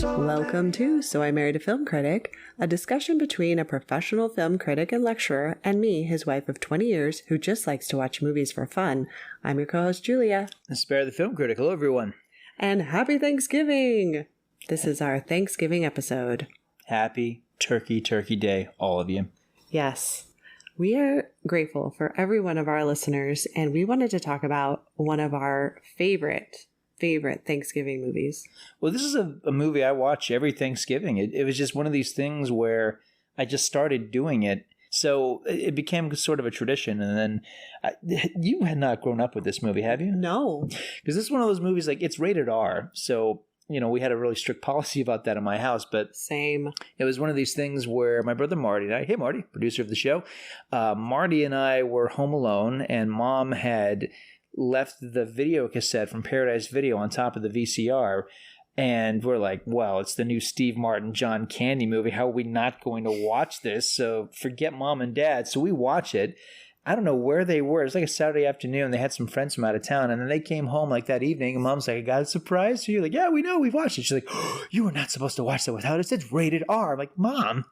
Welcome to So I Married a Film Critic, a discussion between a professional film critic and lecturer and me, his wife of 20 years, who just likes to watch movies for fun. I'm your co-host, Julia. This is Barry the Film Critic. Hello, everyone. And happy Thanksgiving! This is our Thanksgiving episode. Happy Turkey Day, all of you. Yes. We are grateful for every one of our listeners, and we wanted to talk about one of our favorite Thanksgiving movies. Well, this is a movie I watch every Thanksgiving. It was just one of these things where I just started doing it. So it became sort of a tradition. And then you had not grown up with this movie, have you? No. Because this is one of those movies, like, it's rated R. So, you know, we had a really strict policy about that in my house. But Same. It was one of these things where my brother Marty and I, hey, Marty, producer of the show, Marty and I were home alone, and Mom had left the video cassette from Paradise Video on top of the VCR. And we're like, well, it's the new Steve Martin, John Candy movie. How are we not going to watch this? So forget Mom and Dad. So we watch it. I don't know where they were. It was like a Saturday afternoon. They had some friends from out of town. And then they came home like that evening. And Mom's like, I got a surprise for you. Like, yeah, we know. We've watched it. She's like, oh, you were not supposed to watch that without us. It's rated R. I'm like, Mom,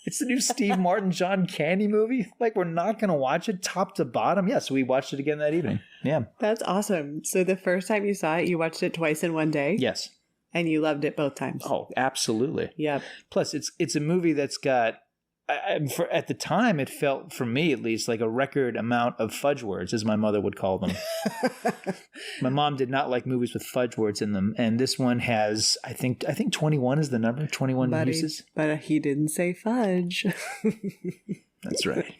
it's the new Steve Martin, John Candy movie. Like, we're not going to watch it top to bottom. Yeah, so we watched it again that evening. Yeah. That's awesome. So the first time you saw it, you watched it twice in one day? Yes. And you loved it both times? Oh, absolutely. Yep. Plus, it's a movie that's got, at the time, it felt, for me at least, like a record amount of fudge words, as my mother would call them. My mom did not like movies with fudge words in them, and this one has, I think 21 is the number, 21 uses. But he didn't say fudge. That's right.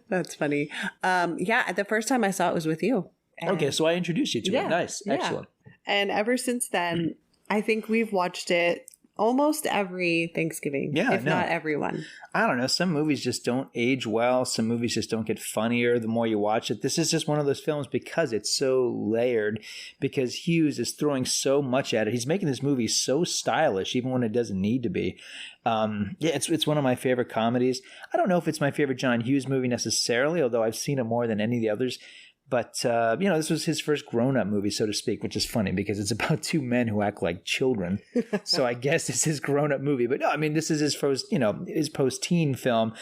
That's funny. Yeah, the first time I saw it was with you. Okay, so I introduced you to it. Nice. Excellent. And ever since then, I think we've watched it almost every Thanksgiving, if not every one. I don't know. Some movies just don't age well. Some movies just don't get funnier the more you watch it. This is just one of those films because it's so layered, because Hughes is throwing so much at it. He's making this movie so stylish, even when it doesn't need to be. It's one of my favorite comedies. I don't know if it's my favorite John Hughes movie necessarily, although I've seen it more than any of the others. But, this was his first grown-up movie, so to speak, which is funny because it's about two men who act like children. So I guess it's his grown-up movie. But no, I mean, this is his first, his post-teen film,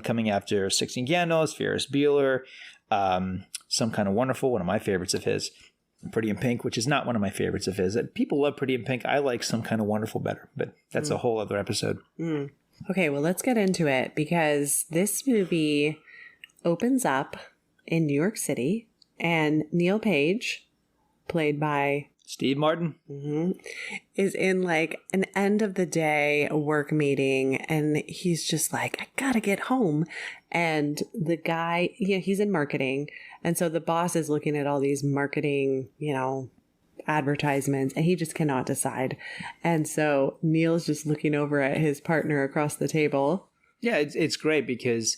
coming after 16 Candles, Ferris Bueller, Some Kind of Wonderful, one of my favorites of his. Pretty in Pink, which is not one of my favorites of his. People love Pretty in Pink. I like Some Kind of Wonderful better, but that's a whole other episode. Okay, well, let's get into it because this movie opens up in New York City, and Neil Page, played by Steve Martin, is in like an end of the day work meeting, and he's just like, I gotta get home. And the guy, he's in marketing, and so the boss is looking at all these marketing, advertisements, and he just cannot decide. And so Neil's just looking over at his partner across the table. Yeah, it's great because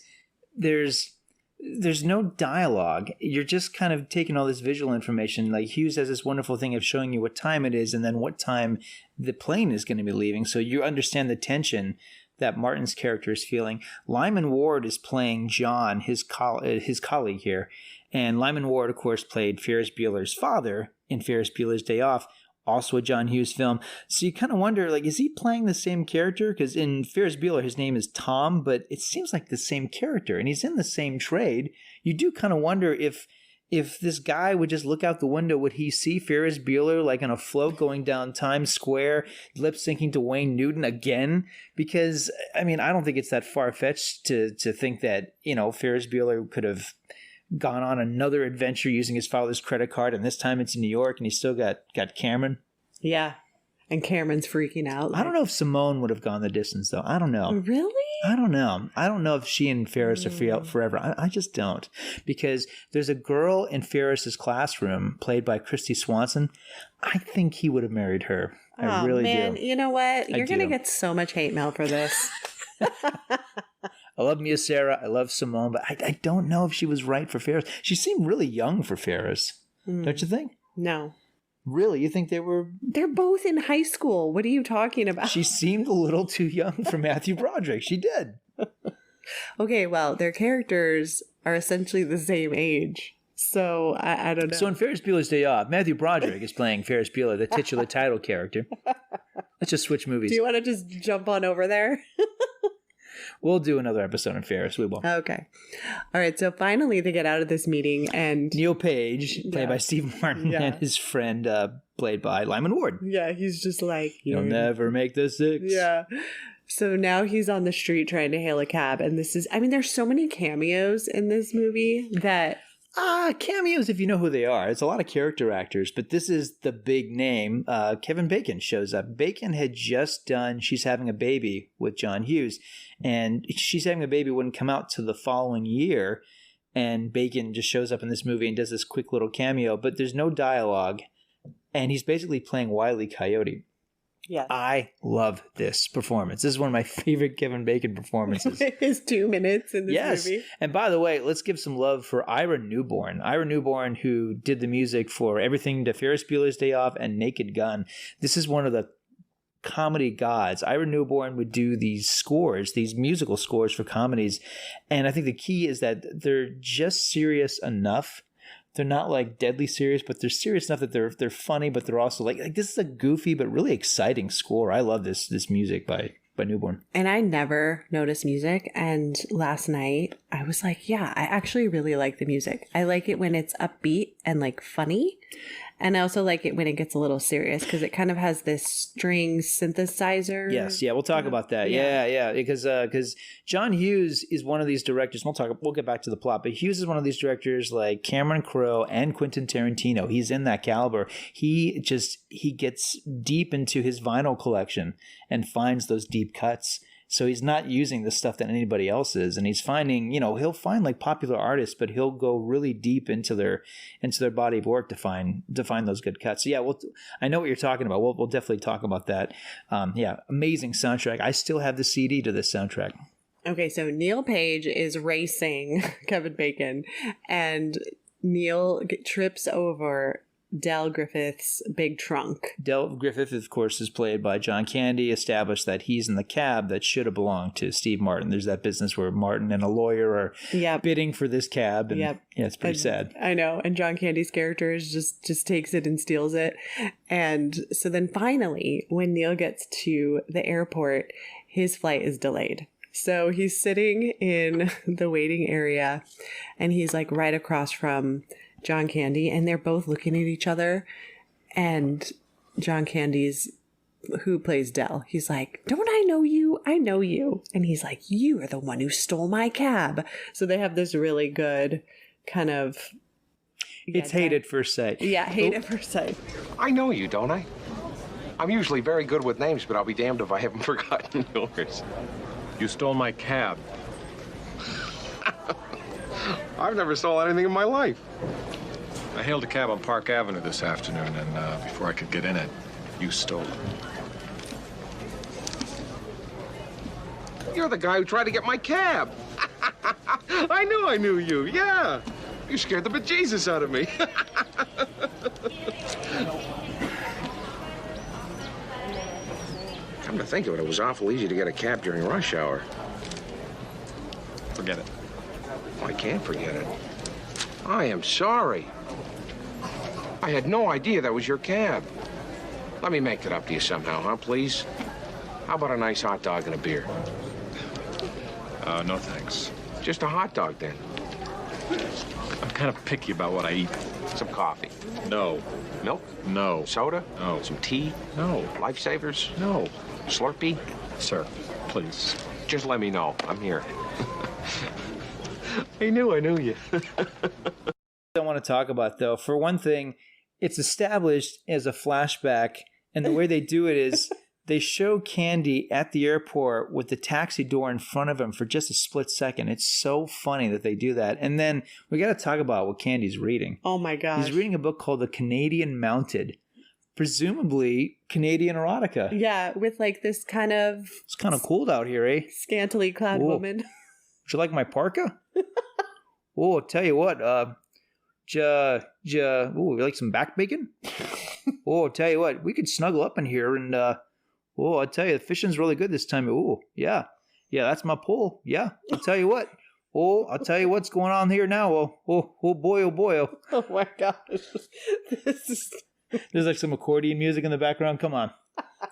there's no dialogue. You're just kind of taking all this visual information. Like Hughes has this wonderful thing of showing you what time it is and then what time the plane is going to be leaving. So you understand the tension that Martin's character is feeling. Lyman Ward is playing John, his colleague here. And Lyman Ward, of course, played Ferris Bueller's father in Ferris Bueller's Day Off, also a John Hughes film. So you kind of wonder, like, is he playing the same character? Because in Ferris Bueller, his name is Tom, but it seems like the same character, and he's in the same trade. You do kind of wonder if this guy would just look out the window, would he see Ferris Bueller like on a float going down Times Square, lip syncing to Wayne Newton again? Because, I mean, I don't think it's that far-fetched to think that, Ferris Bueller could have gone on another adventure using his father's credit card, and this time it's in New York, and he's still got Cameron. Yeah. And Cameron's freaking out. I don't know if Simone would have gone the distance, though. I don't know. Really? I don't know. I don't know if she and Ferris are forever. I just don't. Because there's a girl in Ferris's classroom played by Christy Swanson. I think he would have married her. I really do. You know what? You're going to get so much hate mail for this. I love Mia Sarah. I love Simone. But I don't know if she was right for Ferris. She seemed really young for Ferris. Don't you think? No. Really? You think they were... They're both in high school. What are you talking about? She seemed a little too young for Matthew Broderick. She did. Okay, well, their characters are essentially the same age. So, I don't know. So in Ferris Bueller's Day Off, Matthew Broderick is playing Ferris Bueller, the titular title character. Let's just switch movies. Do you want to just jump on over there? We'll do another episode in Ferris. We will. Okay. All right. So finally they get out of this meeting and Neil Page, played by Steve Martin, and his friend, played by Lyman Ward. Yeah, he's just like... You'll never make the 6. Yeah. So now he's on the street trying to hail a cab. And this is... I mean, there's so many cameos in this movie that... Cameos, if you know who they are. It's a lot of character actors, but this is the big name. Kevin Bacon shows up. Bacon had just done She's Having a Baby with John Hughes, and She's Having a Baby wouldn't come out till the following year, and Bacon just shows up in this movie and does this quick little cameo, but there's no dialogue, and he's basically playing Wile E. Coyote. Yes. I love this performance. This is one of my favorite Kevin Bacon performances. His 2 minutes in this movie. And by the way, let's give some love for Ira Newborn. Ira Newborn, who did the music for everything to Ferris Bueller's Day Off and Naked Gun. This is one of the comedy gods. Ira Newborn would do these scores, these musical scores for comedies. And I think the key is that they're just serious enough. They're not like deadly serious, but they're serious enough that they're funny, but they're also like this is a goofy but really exciting score. I love this music by Newborn. And I never noticed music. And last night I was like, yeah, I actually really like the music. I like it when it's upbeat and like funny. And I also like it when it gets a little serious because it kind of has this string synthesizer. Yes, yeah, we'll talk about that. Yeah, because John Hughes is one of these directors. We'll get back to the plot, but Hughes is one of these directors like Cameron Crowe and Quentin Tarantino. He's in that caliber. He gets deep into his vinyl collection and finds those deep cuts. So he's not using the stuff that anybody else is, and he's finding, he'll find like popular artists, but he'll go really deep into their body of work to find those good cuts. So yeah, I know what you're talking about. We'll definitely talk about that. Amazing soundtrack. I still have the CD to this soundtrack. Okay, so Neil Page is racing Kevin Bacon, and Neil trips over Del Griffith's big trunk. Del Griffith, of course, is played by John Candy, established that he's in the cab that should have belonged to Steve Martin. There's that business where Martin and a lawyer are bidding for this cab. And it's pretty sad. I know. And John Candy's character just takes it and steals it. And so then finally, when Neil gets to the airport, his flight is delayed. So he's sitting in the waiting area and he's like right across from John Candy, and they're both looking at each other, and John Candy's, who plays Del, he's like, don't I know you? I know you. And he's like, you are the one who stole my cab. So they have this really good kind of... It's hate at first sight. Yeah, hate at first sight. I know you, don't I? I'm usually very good with names, but I'll be damned if I haven't forgotten yours. You stole my cab. I've never stolen anything in my life. I hailed a cab on Park Avenue this afternoon, and before I could get in it, you stole it. You're the guy who tried to get my cab. I knew you, yeah. You scared the bejesus out of me. Come to think of it, it was awful easy to get a cab during rush hour. Forget it. Oh, I can't forget it. I am sorry. I had no idea that was your cab. Let me make it up to you somehow, huh, please? How about a nice hot dog and a beer? No thanks. Just a hot dog, then. I'm kind of picky about what I eat. Some coffee. No. Milk? No. Soda? No. Some tea? No. Lifesavers? No. Slurpee? Sir, please. Just let me know. I'm here. I knew you. I want to talk about, though, for one thing, it's established as a flashback, and the way they do it is they show Candy at the airport with the taxi door in front of him for just a split second. It's so funny that they do that. And then we got to talk about what Candy's reading. Oh my gosh. He's reading a book called The Canadian Mounted, presumably Canadian erotica. Yeah, with like this kind of... It's kind of cold out here, eh? Scantily clad woman. Would you like my parka? Oh, I'll tell you what, you like some back bacon? Oh, I'll tell you what, we could snuggle up in here and, I'll tell you, the fishing's really good this time. Oh, yeah, that's my pole. Yeah, I'll tell you what. Oh, I'll tell you what's going on here now. Oh boy. Oh my gosh. There's like some accordion music in the background. Come on.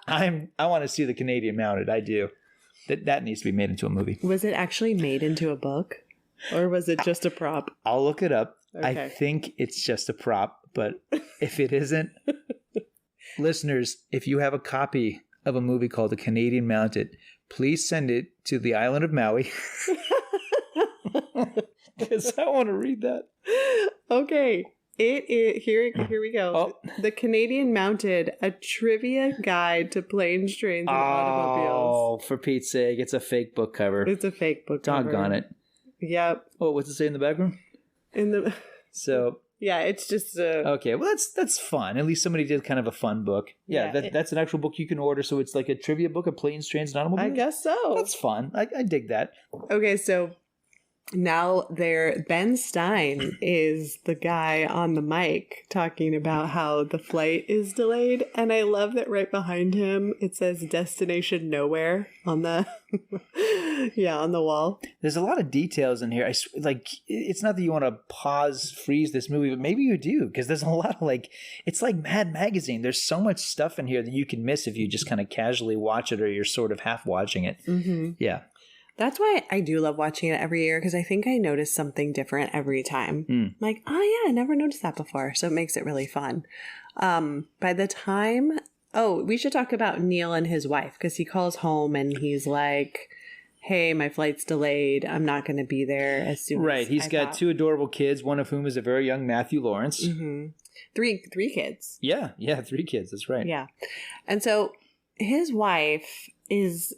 I want to see the Canadian Mounted. I do. That needs to be made into a movie. Was it actually made into a book? Or was it just a prop? I'll look it up. Okay. I think it's just a prop, but if it isn't, listeners, if you have a copy of a movie called The Canadian Mounted, please send it to the island of Maui. Because I want to read that. Okay. Here we go. Oh. The Canadian Mounted, a trivia guide to planes, trains, and automobiles. Oh, for Pete's sake, it's a fake book cover. It's a fake book cover. Doggone it. Yep. Oh, what's it say in the background? So yeah, it's just okay. Well, that's fun. At least somebody did kind of a fun book. Yeah, that's an actual book you can order. So it's like a trivia book of planes, trains, and automobiles. I guess so. That's fun. I dig that. Okay, so now Ben Stein is the guy on the mic talking about how the flight is delayed, and I love that right behind him it says destination nowhere on the on the wall. There's a lot of details in here. It's not that you want to freeze this movie, but maybe you do, because there's a lot of it's like Mad Magazine. There's so much stuff in here that you can miss if you just kind of casually watch it or you're sort of half watching it. Mm-hmm. Yeah. That's why I do love watching it every year, because I think I notice something different every time. Like, oh yeah, I never noticed that before. So it makes it really fun. By the time, we should talk about Neil and his wife, because he calls home and he's like, hey, my flight's delayed. I'm not going to be there as soon as Right. He's got two adorable kids, one of whom is a very young Matthew Lawrence. Mm-hmm. Three kids. Yeah, 3 kids. That's right. Yeah. And so his wife is...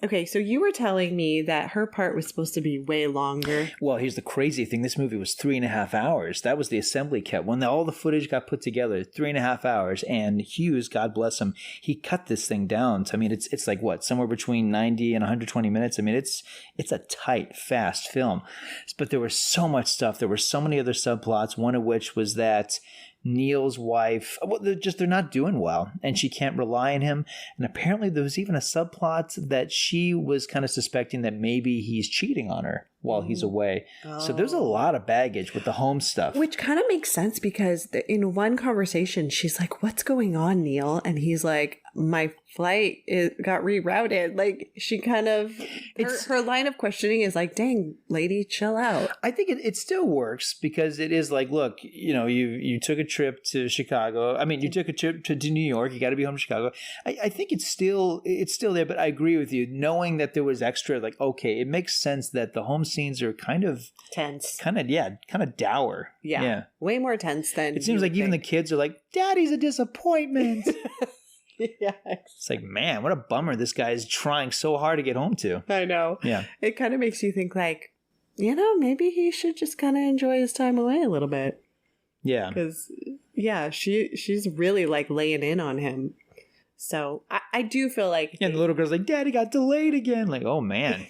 Okay, so you were telling me that her part was supposed to be way longer. Well, here's the crazy thing. This movie was 3.5 hours. That was the assembly cut. When all the footage got put together, 3.5 hours. And Hughes, God bless him, he cut this thing down to, it's like what, somewhere between 90 and 120 minutes. It's a tight, fast film. But there was so much stuff. There were so many other subplots, one of which was that Neil's wife, they're not doing well, and she can't rely on him. And apparently there was even a subplot that she was kind of suspecting that maybe he's cheating on her while he's away. So there's a lot of baggage with the home stuff. Which kind of makes sense, because in one conversation, she's like, what's going on, Neil? And he's like, my flight got rerouted. Like, she kind of, her line of questioning is like, dang, lady, chill out. I think it still works, because it is like, look, you took a trip to Chicago. You took a trip to New York. You got to be home to Chicago. I think it's still there, but I agree with you. Knowing that there was extra, okay, it makes sense that the home scenes are kind of tense, kind of dour. Yeah. Way more tense than it seems like even the kids are like, Daddy's a disappointment. Yeah. It's like, man, what a bummer. This guy is trying so hard to get home to. I know. Yeah. It kind of makes you think like, maybe he should just kind of enjoy his time away a little bit. Yeah. Because, she's really like laying in on him. So I do feel like... Yeah, the little girl's like, Daddy got delayed again. Like, oh, man.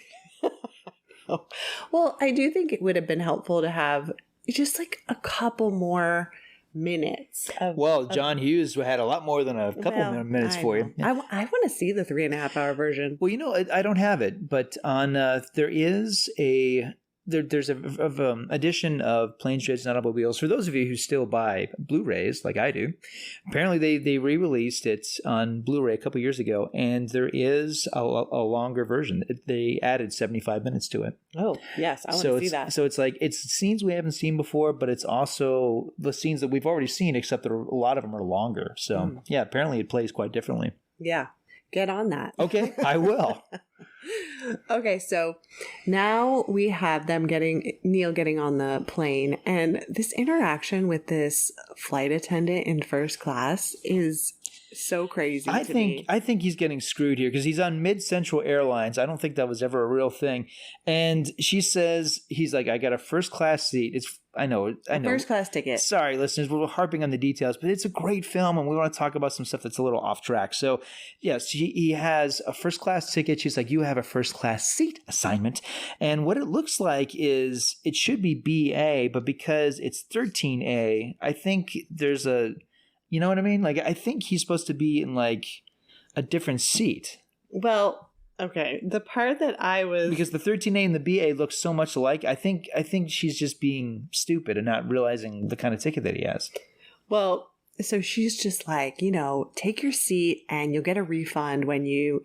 Well, I do think it would have been helpful to have just like a couple more minutes. John Hughes had a lot more than a couple minutes for you. Yeah. I want to see the 3.5 hour version. Well, I don't have it, but on there is there's a edition of Planes, Trains, and Automobiles. For those of you who still buy Blu-rays, like I do, apparently they re-released it on Blu-ray a couple years ago, and there is a longer version. They added 75 minutes to it. Oh, yes, I want to see that. So it's scenes we haven't seen before, but it's also the scenes that we've already seen, except that a lot of them are longer. So yeah, apparently it plays quite differently. Yeah, get on that. Okay, I will. Okay, so now we have Neil getting on the plane, and this interaction with this flight attendant in first class is so crazy. I think he's getting screwed here, because he's on Mid-Central Airlines. I don't think that was ever a real thing. And she says, he's like, I got a first class seat. I know. First class ticket. Sorry, listeners, we're harping on the details, but it's a great film, and we want to talk about some stuff that's a little off track. So, yes, he has a first class ticket. She's like, you have a first class seat assignment. And what it looks like is it should be BA, but because it's 13A, I think there's you know what I mean? Like, I think he's supposed to be in like a different seat. Well, okay. The part that I was... Because the 13A and the BA look so much alike, I think she's just being stupid and not realizing the kind of ticket that he has. Well, So she's just like, take your seat and you'll get a refund when you,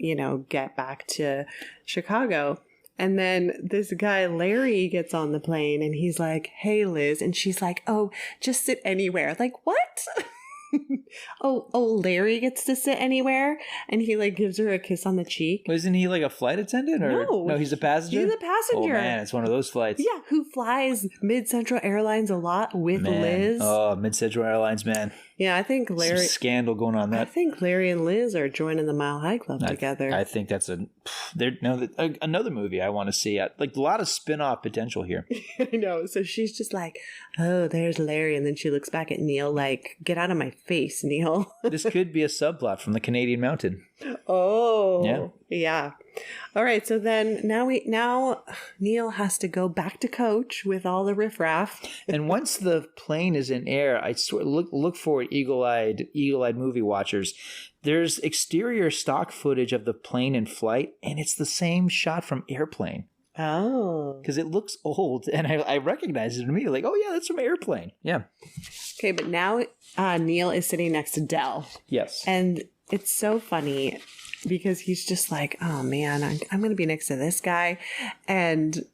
get back to Chicago. And then this guy, Larry, gets on the plane and he's like, hey, Liz. And she's like, oh, just sit anywhere. Like, what? oh, Larry gets to sit anywhere, and he like gives her a kiss on the cheek. Isn't he like a flight attendant? Or no, he's a passenger. He's a passenger. Oh man, it's one of those flights. Yeah, who flies Mid Central Airlines a lot with Liz. Oh, Mid Central Airlines, man. Yeah, I think Larry. Some scandal going on. That I think Larry and Liz are joining the Mile High Club together. I think that's another movie I want to see. Like a lot of spin-off potential here. I know. So she's just like, oh, there's Larry, and then she looks back at Neil like, get out of my face, Neil. This could be a subplot from the Canadian Mountain. Oh, yeah. All right. So then now Neil has to go back to coach with all the riffraff. And once the plane is in air, I swear, look for it, eagle-eyed movie watchers. There's exterior stock footage of the plane in flight, and it's the same shot from Airplane. Oh. Because it looks old, and I recognize it immediately. Like, oh yeah, that's from Airplane. Yeah. Okay, but now Neil is sitting next to Del. Yes. And it's so funny because he's just like, oh man, I'm going to be next to this guy. And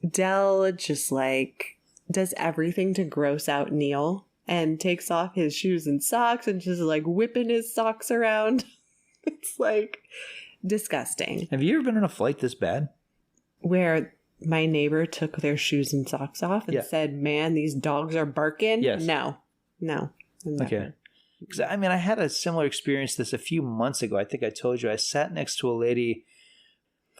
Del just like does everything to gross out Neil and takes off his shoes and socks and just like whipping his socks around. It's like disgusting. Have you ever been on a flight this bad? Where my neighbor took their shoes and socks off and said, man, these dogs are barking? Yes. No. Okay. Because I had a similar experience this a few months ago. I think I told you I sat next to a lady.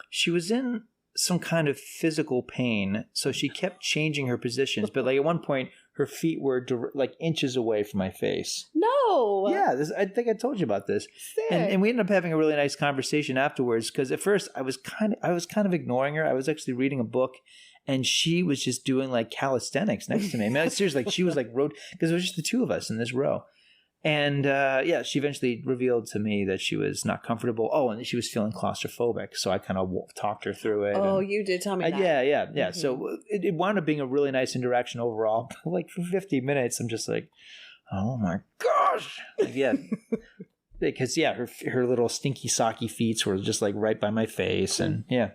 She was in some kind of physical pain, so she kept changing her positions. But like at one point, her feet were like inches away from my face. No. Yeah, I think I told you about this. And we ended up having a really nice conversation afterwards. Because at first I was kind of ignoring her. I was actually reading a book. And she was just doing like calisthenics next to me. I mean, seriously, like she was like because it was just the two of us in this row. And she eventually revealed to me that she was not comfortable. Oh, and she was feeling claustrophobic. So I kind of talked her through it. Oh, you did tell me that. Yeah. Mm-hmm. So it wound up being a really nice interaction overall. Like for 50 minutes, I'm just like, oh my gosh. Like, yeah. Because, her little stinky, socky feet were just like right by my face. And yeah.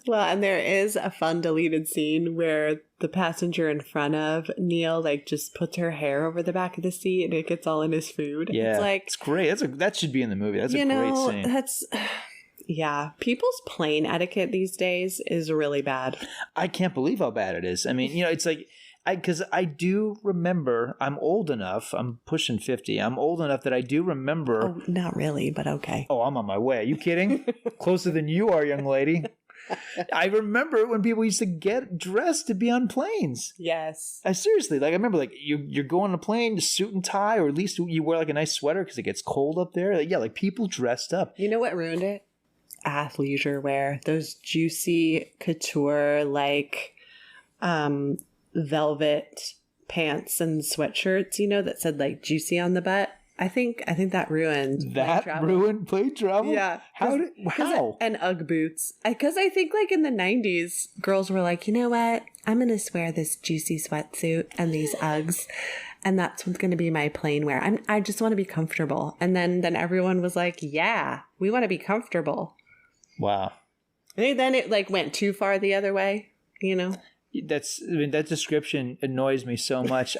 Well, and there is a fun deleted scene where the passenger in front of Neil like just puts her hair over the back of the seat and it gets all in his food. Yeah. It's like, it's great. That should be in the movie. That's a great scene. Yeah. People's plane etiquette these days is really bad. I can't believe how bad it is. I mean, it's like, because I do remember, I'm old enough, I'm pushing 50, I'm old enough that I do remember. Oh, not really, but okay. Oh, I'm on my way. Are you kidding? Closer than you are, young lady. I remember when people used to get dressed to be on planes. Yes. Seriously, like I remember like you're going on a plane, suit and tie, or at least you wear like a nice sweater because it gets cold up there. Like, like people dressed up. You know what ruined it? Athleisure wear. Those juicy couture like velvet pants and sweatshirts, that said like juicy on the butt. I think that ruined plane travel. Yeah. How? And Ugg boots. Because I think like in the 90s, girls were like, you know what? I'm going to wear this juicy sweatsuit and these Uggs. And that's what's going to be my plane wear. I just want to be comfortable. And then everyone was like, yeah, we want to be comfortable. Wow. I think then it like went too far the other way, that description annoys me so much.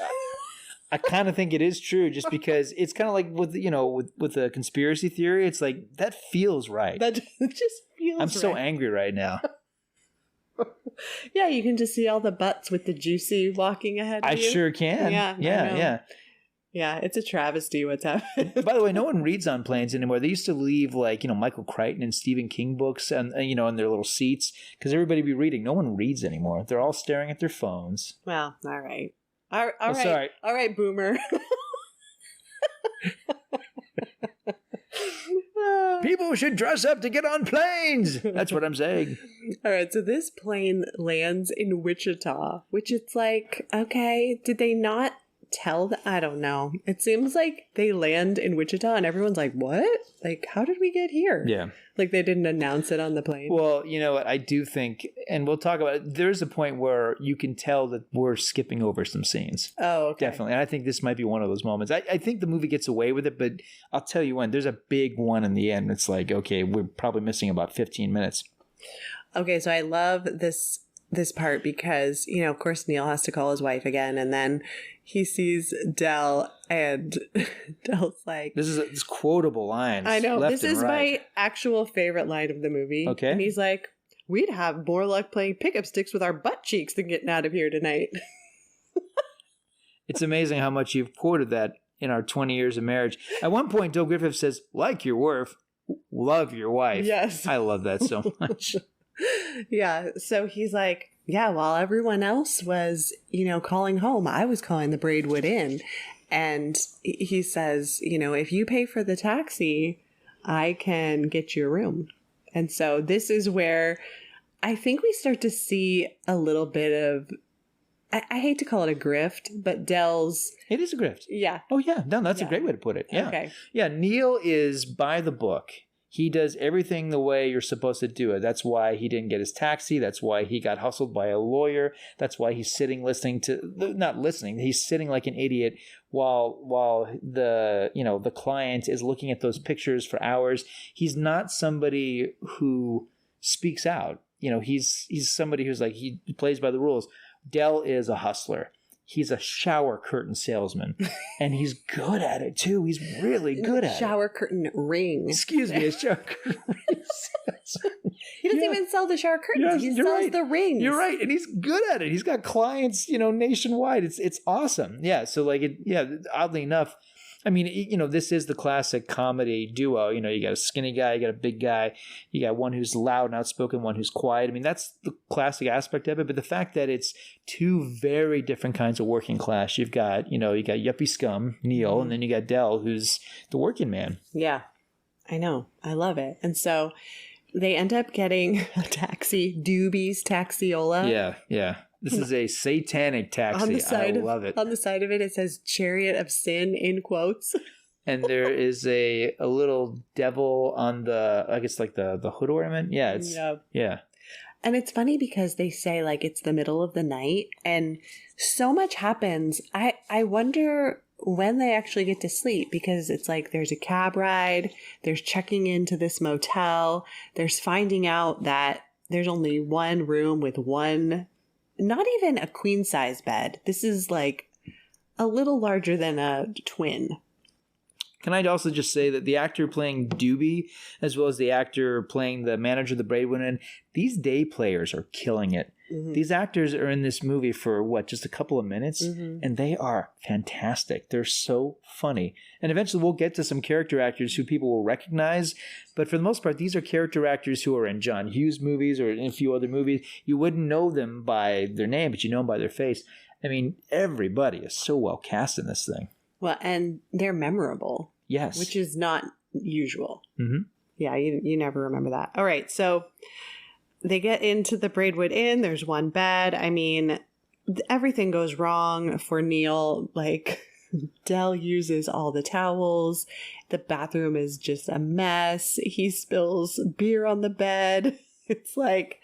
I kind of think it is true, just because it's kind of like with a conspiracy theory. It's like that feels right. That just feels. I'm so angry right now. Yeah, you can just see all the butts with the juicy walking ahead of you. I sure can. Yeah. Yeah, it's a travesty what's happening. By the way, no one reads on planes anymore. They used to leave like, Michael Crichton and Stephen King books and, in their little seats because everybody be reading. No one reads anymore. They're all staring at their phones. Well, all right. All right. Sorry. All right, boomer. People should dress up to get on planes. That's what I'm saying. All right. So this plane lands in Wichita, which it's like, okay, did they not tell them? I don't know. It seems like they land in Wichita and everyone's like, what? Like, how did we get here? Yeah. Like they didn't announce it on the plane. Well, you know what? I do think, and we'll talk about it, there's a point where you can tell that we're skipping over some scenes. Oh, okay. Definitely. And I think this might be one of those moments. I think the movie gets away with it, but I'll tell you when. There's a big one in the end. It's like, okay, we're probably missing about 15 minutes. Okay, so I love this part because, you know, of course, Neil has to call his wife again, and then he sees Del, and Del's like, This quotable lines. I know, left this and is right. my actual favorite line of the movie. Okay. And he's like, we'd have more luck playing pickup sticks with our butt cheeks than getting out of here tonight. It's amazing how much you've quoted that in our 20 years of marriage. At one point, Joe Griffith says, like your wife, love your wife. Yes. I love that so much. Yeah. So he's like, yeah, while everyone else was, you know, calling home, I was calling the Braidwood Inn. And he says, you know, if you pay for the taxi, I can get you a room. And so this is where I think we start to see a little bit of, I hate to call it a grift, but Del's. It is a grift. Yeah. Oh, yeah. No, that's a great way to put it. Yeah. Okay. Yeah. Neil is by the book. He does everything the way you're supposed to do it. That's why he didn't get his taxi. That's why he got hustled by a lawyer. That's why he's sitting not listening. He's sitting like an idiot while the client is looking at those pictures for hours. He's not somebody who speaks out. You know, he's somebody who's like, he plays by the rules. Del is a hustler. He's a shower curtain salesman, and he's good at it too. He's really good at it. Shower curtain ring. Excuse me, a shower curtain ring salesman. He doesn't even sell the shower curtains. Yes, he sells the rings. You're right, and he's good at it. He's got clients, nationwide. It's awesome. Yeah. So oddly enough, I mean, this is the classic comedy duo. You got a skinny guy, you got a big guy, you got one who's loud and outspoken, one who's quiet. I mean, that's the classic aspect of it. But the fact that it's two very different kinds of working class. You've got, you got yuppie scum, Neil, and then you got Del, who's the working man. Yeah, I know. I love it. And so they end up getting a taxi, Doobie's Taxiola. Yeah, yeah. This is a satanic taxi. I love it. On the side of it, it says Chariot of Sin in quotes. And there is a little devil on the, I guess, like the hood ornament. Yeah. Yeah. And it's funny because they say like it's the middle of the night and so much happens. I wonder when they actually get to sleep, because it's like there's a cab ride, there's checking into this motel, there's finding out that there's only one room with one, not even a queen size bed. This is like a little larger than a twin. Can I also just say that the actor playing Doobie, as well as the actor playing the manager of the Braidwood Inn, these day players are killing it. Mm-hmm. These actors are in this movie for just a couple of minutes, and they are fantastic. They're so funny. And eventually we'll get to some character actors who people will recognize, but for the most part, these are character actors who are in John Hughes movies or in a few other movies. You wouldn't know them by their name, but you know them by their face. I mean, everybody is so well cast in this thing. Well, and they're memorable. Yes. Which is not usual. Mm-hmm. Yeah, you never remember that. All right, so they get into the Braidwood Inn. There's one bed. I mean, everything goes wrong for Neil. Like, Del uses all the towels. The bathroom is just a mess. He spills beer on the bed. It's like,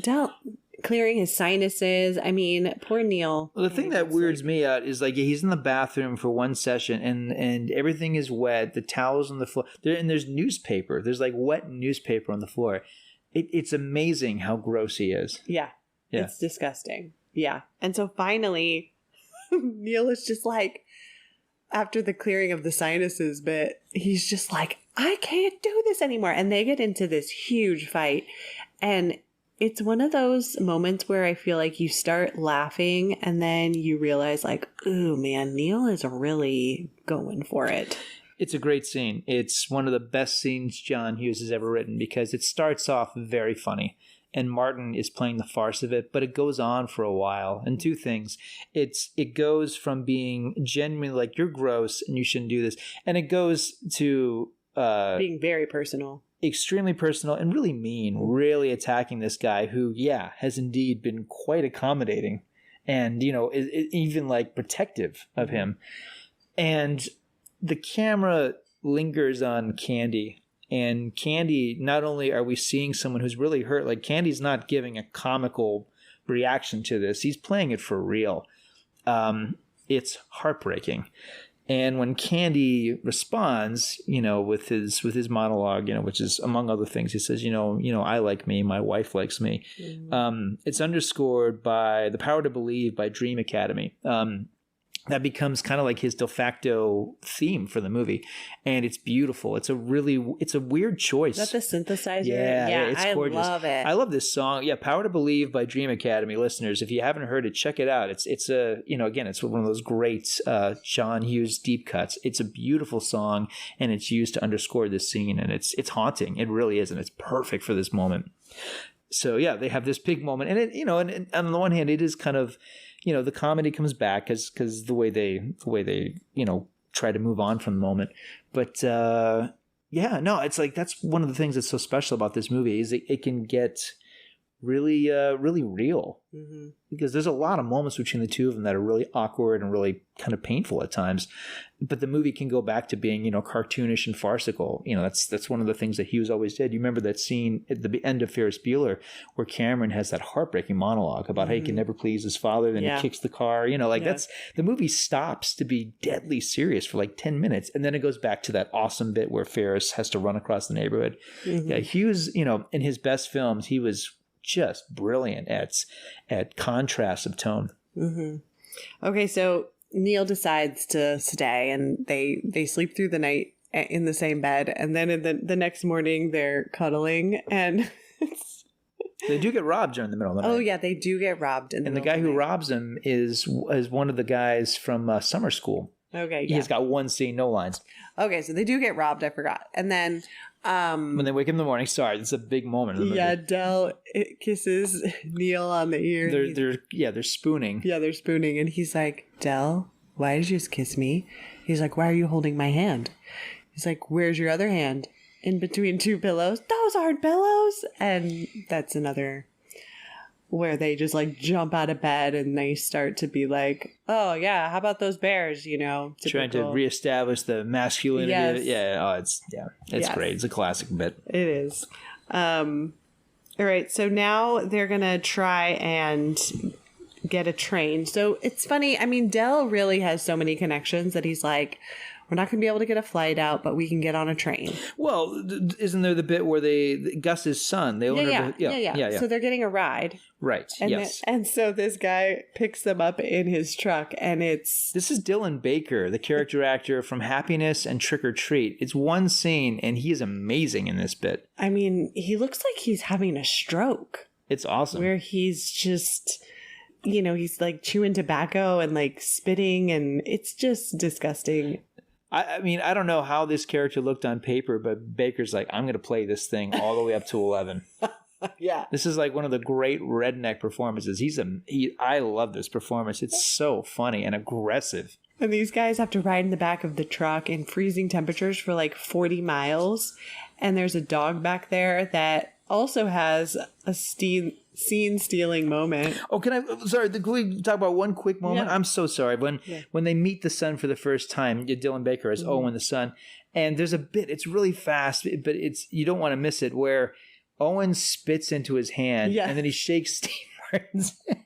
Del clearing his sinuses. I mean, poor Neil. Well, the thing that weirds me out is like he's in the bathroom for one session and everything is wet. The towels on the floor. And there's newspaper. There's like wet newspaper on the floor. It's amazing how gross he is. Yeah. It's disgusting. Yeah. And so finally, Neil is just like, after the clearing of the sinuses bit, he's just like, I can't do this anymore. And they get into this huge fight. And it's one of those moments where I feel like you start laughing and then you realize like, ooh, man, Neil is really going for it. It's a great scene. It's one of the best scenes John Hughes has ever written because it starts off very funny and Martin is playing the farce of it, but it goes on for a while. And two things. It goes from being genuinely like, you're gross and you shouldn't do this. And it goes to being very personal. Extremely personal and really mean, really attacking this guy who, has indeed been quite accommodating and even like protective of him. And the camera lingers on Candy, and Candy, not only are we seeing someone who's really hurt, like Candy's not giving a comical reaction to this, he's playing it for real. It's heartbreaking. And when Candy responds, with his monologue, which is among other things, he says, I like me, my wife likes me. It's underscored by The Power to Believe by Dream Academy. That becomes kind of like his de facto theme for the movie. And it's beautiful. It's a weird choice. Is that the synthesizer? Yeah, it's gorgeous. I love it. I love this song. Yeah, Power to Believe by Dream Academy. Listeners, if you haven't heard it, check it out. It's again, it's one of those great John Hughes deep cuts. It's a beautiful song, and it's used to underscore this scene, and it's haunting. It really is, and it's perfect for this moment. So yeah, they have this big moment, and it, and on the one hand, it is kind of, the comedy comes back because the way they try to move on from the moment. But it's like that's one of the things that's so special about this movie is it can get really really real, because there's a lot of moments between the two of them that are really awkward and really kind of painful at times, but the movie can go back to being cartoonish and farcical. That's one of the things that Hughes always did. You remember that scene at the end of Ferris Bueller where Cameron has that heartbreaking monologue about how he can never please his father, then he kicks the car, that's the movie stops to be deadly serious for like 10 minutes, and then it goes back to that awesome bit where Ferris has to run across the neighborhood. Hughes, in his best films, he was just brilliant at contrast of tone. Okay, so Neil decides to stay, and they sleep through the night in the same bed, and then in the next morning they're cuddling, and they do get robbed during the middle of the night. Oh yeah, they do get robbed. And the guy who robs them is one of the guys from summer school. Okay, He's got one scene, no lines. Okay, so they do get robbed. I forgot. And then when they wake up in the morning, sorry, it's a big moment in the movie. Yeah, Del kisses Neil on the ear. They're spooning. Yeah, they're spooning, and he's like, Del, why did you just kiss me? He's like, why are you holding my hand? He's like, where's your other hand? In between two pillows. Those aren't pillows. And that's another where they just like jump out of bed and they start to be like, oh yeah, how about those bears, typical. Trying to reestablish the masculinity. Yes. Yeah, it's great. It's a classic bit. It is. All right, so now they're gonna try and get a train. So it's funny, I mean, Del really has so many connections that he's like, we're not going to be able to get a flight out, but we can get on a train. Well, isn't there the bit where Gus's son, they yeah. So they're getting a ride. Right, and yes. And so this guy picks them up in his truck, and this is Dylan Baker, the character actor from Happiness and Trick or Treat. It's one scene, and he is amazing in this bit. I mean, he looks like he's having a stroke. It's awesome. Where he's just, he's like chewing tobacco and like spitting, and it's just disgusting. I mean, I don't know how this character looked on paper, but Baker's like, I'm going to play this thing all the way up to 11. Yeah. This is like one of the great redneck performances. I love this performance. It's so funny and aggressive. And these guys have to ride in the back of the truck in freezing temperatures for like 40 miles. And there's a dog back there that also has a scene-stealing moment. Oh, can we talk about one quick moment? Yeah. I'm so sorry. When they meet the son for the first time, Dylan Baker as Owen the son, and there's a bit, it's really fast, but you don't want to miss it, where Owen spits into his hand, and then he shakes Steve Martin's hand.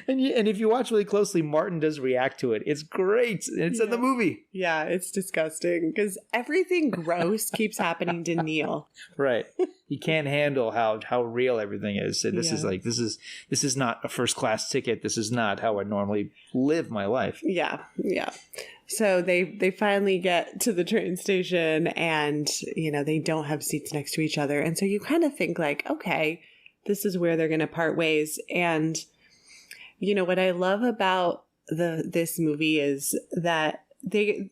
And if you watch really closely, Martin does react to it. It's great. It's in the movie. Yeah, it's disgusting because everything gross keeps happening to Neil. Right. He can't handle how real everything is. And this is not a first class ticket. This is not how I normally live my life. Yeah. So they finally get to the train station, and they don't have seats next to each other, and so you kind of think like, okay, this is where they're going to part ways. And what I love about this movie is that the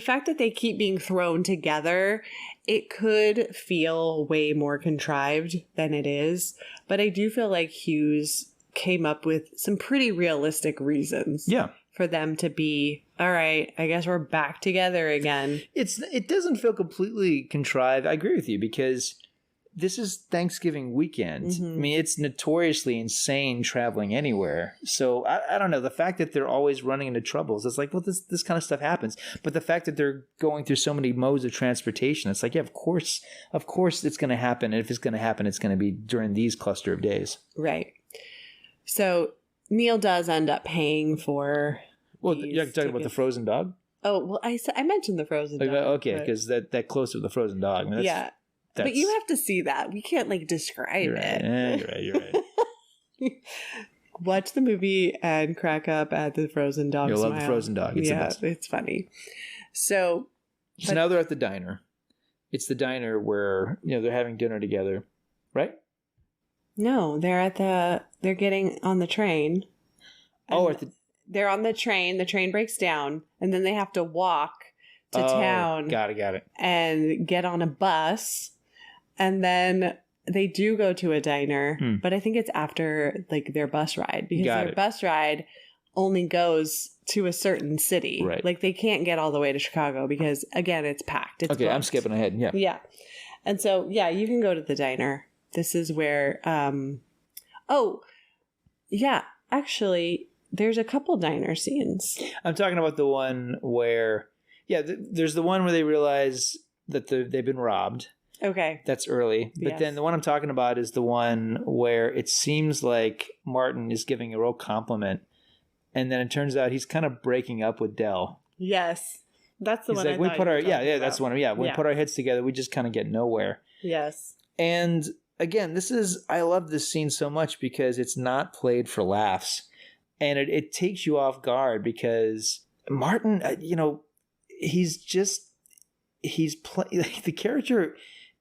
fact that they keep being thrown together, it could feel way more contrived than it is. But I do feel like Hughes came up with some pretty realistic reasons for them to be, all right, I guess we're back together again. It doesn't feel completely contrived. I agree with you, because this is Thanksgiving weekend. I mean, it's notoriously insane traveling anywhere. So I don't know. The fact that they're always running into troubles, it's like, well, this kind of stuff happens. But the fact that they're going through so many modes of transportation, it's like, yeah, of course it's going to happen. And if it's going to happen, it's going to be during these cluster of days. Right. So Neil does end up paying for. Well, you're talking about the frozen dog? Oh, well, I mentioned the frozen dog. Okay, because that close to the frozen dog. I mean, yeah. But you have to see that. We can't describe it. Yeah, you're right. Watch the movie and crack up at the frozen dog. You'll love the frozen dog. It's the best. It's funny. So now they're at the diner. It's the diner where they're having dinner together, right? No, they're getting on the train. They're on the train. The train breaks down, and then they have to walk to town. Got it. And get on a bus. And then they do go to a diner, but I think it's after their bus ride, because their bus ride only goes to a certain city. Right. They can't get all the way to Chicago because, again, it's packed. It's okay, booked. I'm skipping ahead. Yeah. Yeah. And so, yeah, you can go to the diner. This is where, actually, there's a couple diner scenes. I'm talking about the one where, there's the one where they realize that they've been robbed. Okay. That's early. But then the one I'm talking about is the one where it seems like Martin is giving a real compliment. And then it turns out he's kind of breaking up with Dell. Yes. That's the he's one like, we put our, that's the one. Yeah. We put our heads together. We just kind of get nowhere. Yes. And again, I love this scene so much because it's not played for laughs. And it takes you off guard because Martin, the character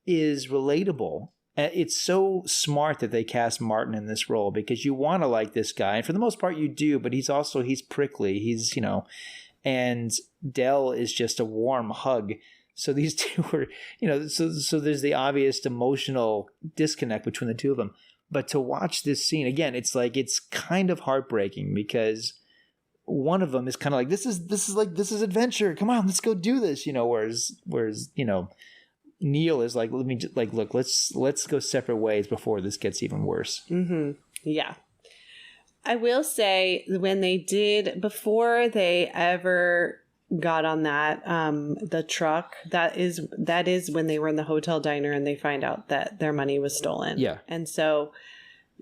is relatable. It's so smart that they cast Martin in this role because you want to like this guy. And for the most part you do, but he's prickly. He's, and Dell is just a warm hug. So these two are, so there's the obvious emotional disconnect between the two of them. But to watch this scene, again, it's kind of heartbreaking because one of them is kind of like, this is adventure. Come on, let's go do this. Whereas Neil is like, look, let's go separate ways before this gets even worse. Mm-hmm. Yeah. I will say before they ever got on that, the truck, that is when they were in the hotel diner and they find out that their money was stolen. Yeah. And so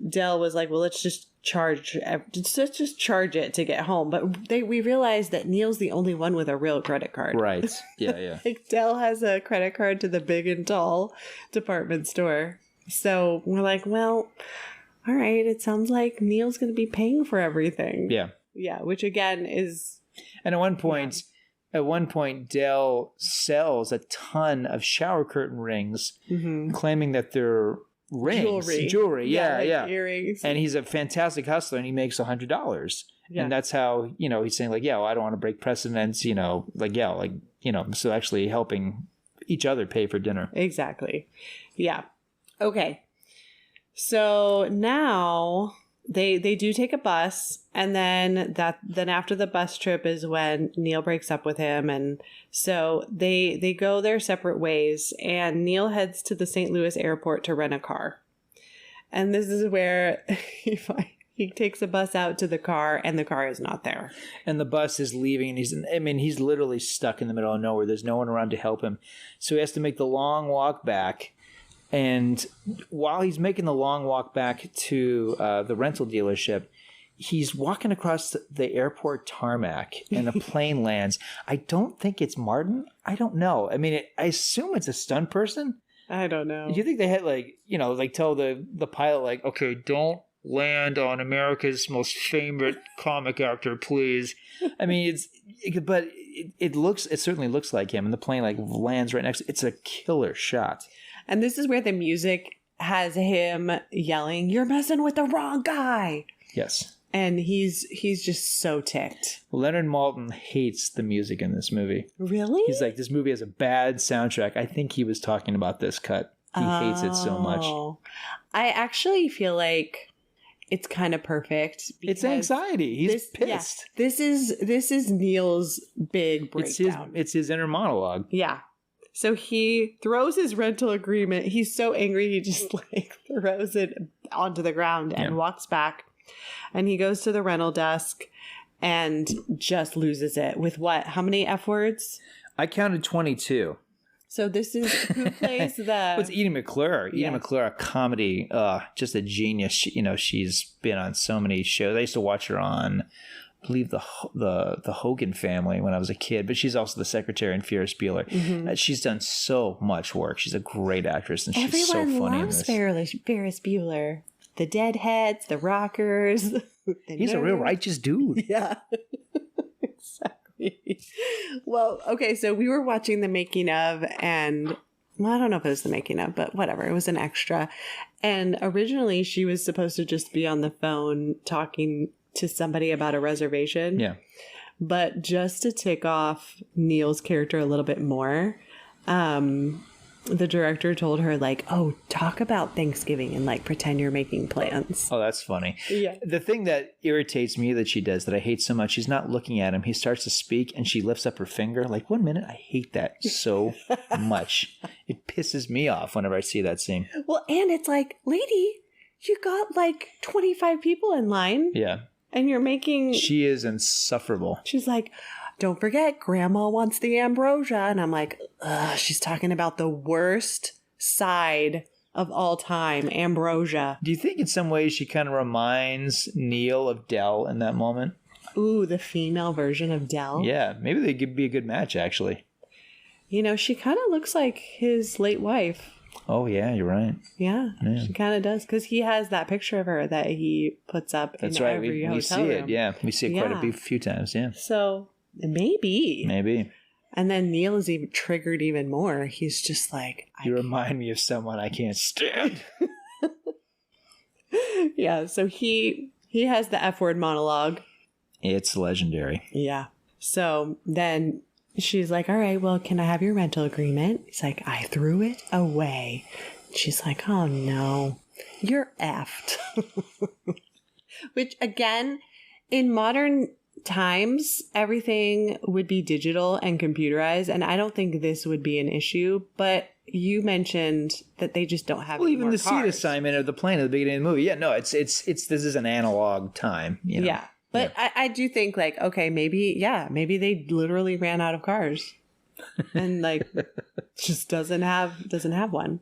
Dell was like, well, let's just charge it to get home. But we realized that Neil's the only one with a real credit card. Right. Yeah. Dell has a credit card to the Big and Tall department store. So we're like, well, all right, it sounds like Neil's going to be paying for everything. Yeah. Yeah, which again is... And at one point, Dell sells a ton of shower curtain rings, claiming that they're rings, jewelry. Yeah. Earrings. And he's a fantastic hustler, and he makes $100. Yeah. And that's how he's saying I don't want to break precedents. So actually helping each other pay for dinner. Exactly. Yeah. Okay. So now they do take a bus, and then after the bus trip is when Neil breaks up with him, and so they go their separate ways, and Neil heads to the St. Louis airport to rent a car. And this is where he takes a bus out to the car, and the car is not there. And the bus is leaving, and he's literally stuck in the middle of nowhere. There's no one around to help him. So he has to make the long walk back. And while he's making the long walk back to the rental dealership, he's walking across the airport tarmac and a plane lands. I don't think it's Martin. I don't know. I mean, I assume it's a stunt person. I don't know. Do you think they had tell the pilot okay, don't land on America's most favorite comic actor, please? I mean, it certainly looks like him, and the plane lands right next. It's a killer shot. And this is where the music has him yelling, "You're messing with the wrong guy." Yes. And he's just so ticked. Leonard Maltin hates the music in this movie. Really? He's like, this movie has a bad soundtrack. I think he was talking about this cut. He hates it so much. I actually feel like it's kind of perfect. It's anxiety. He's pissed. Yeah, this is Neil's big breakdown. It's his inner monologue. Yeah. So he throws his rental agreement. He's so angry, he just like throws it onto the ground and walks back. And he goes to the rental desk and just loses it with what? How many F words? I counted 22. So this is who plays the... It's Edie McClure. Edie McClure, a comedy, just a genius. She's been on so many shows. I used to watch her on, I believe, the Hogan Family when I was a kid. But she's also the secretary in Ferris Bueller. Mm-hmm. She's done so much work. She's a great actress, and she's so funny in this. Everyone loves Ferris Bueller. The Deadheads, the Rockers. He's a real righteous dude. Yeah. Exactly. Well, okay, so we were watching the making of, and well, I don't know if it was the making of, but whatever. It was an extra. And originally she was supposed to just be on the phone talking to somebody about a reservation. Yeah. But just to tick off Neil's character a little bit more, the director told her, like, oh, talk about Thanksgiving and, like, pretend you're making plans. Oh, that's funny. Yeah. The thing that irritates me that she does that I hate so much, she's not looking at him. He starts to speak and she lifts up her finger. Like, 1 minute, I hate that so much. It pisses me off whenever I see that scene. Well, and it's like, lady, you got, like, 25 people in line. Yeah. And you're making... She is insufferable. She's like... Don't forget, Grandma wants the ambrosia. And I'm like, ugh, she's talking about the worst side of all time, ambrosia. Do you think in some ways she kind of reminds Neil of Dell in that moment? Ooh, the female version of Dell? Yeah, maybe they could be a good match, actually. You know, she kind of looks like his late wife. Oh, yeah, you're right. Yeah. She kind of does. Because he has that picture of her that he puts up in every hotel we see room. it, yeah. We see it quite a few times, yeah. So... Maybe. And then Neil is even triggered even more. He's just like... You remind me of someone I can't stand. Yeah, so he has the F-word monologue. It's legendary. Yeah. So then she's like, all right, well, can I have your rental agreement? He's like, I threw it away. She's like, oh, no. You're effed. Which, again, in modern... times everything would be digital and computerized, and I don't think this would be an issue, but you mentioned that they just don't have even the cars. seat assignment of the plane at the beginning of the movie. Yeah, no, it's this is an analog time, you know? Yeah, but yeah. I do think, like, okay, maybe they literally ran out of cars and like just doesn't have one.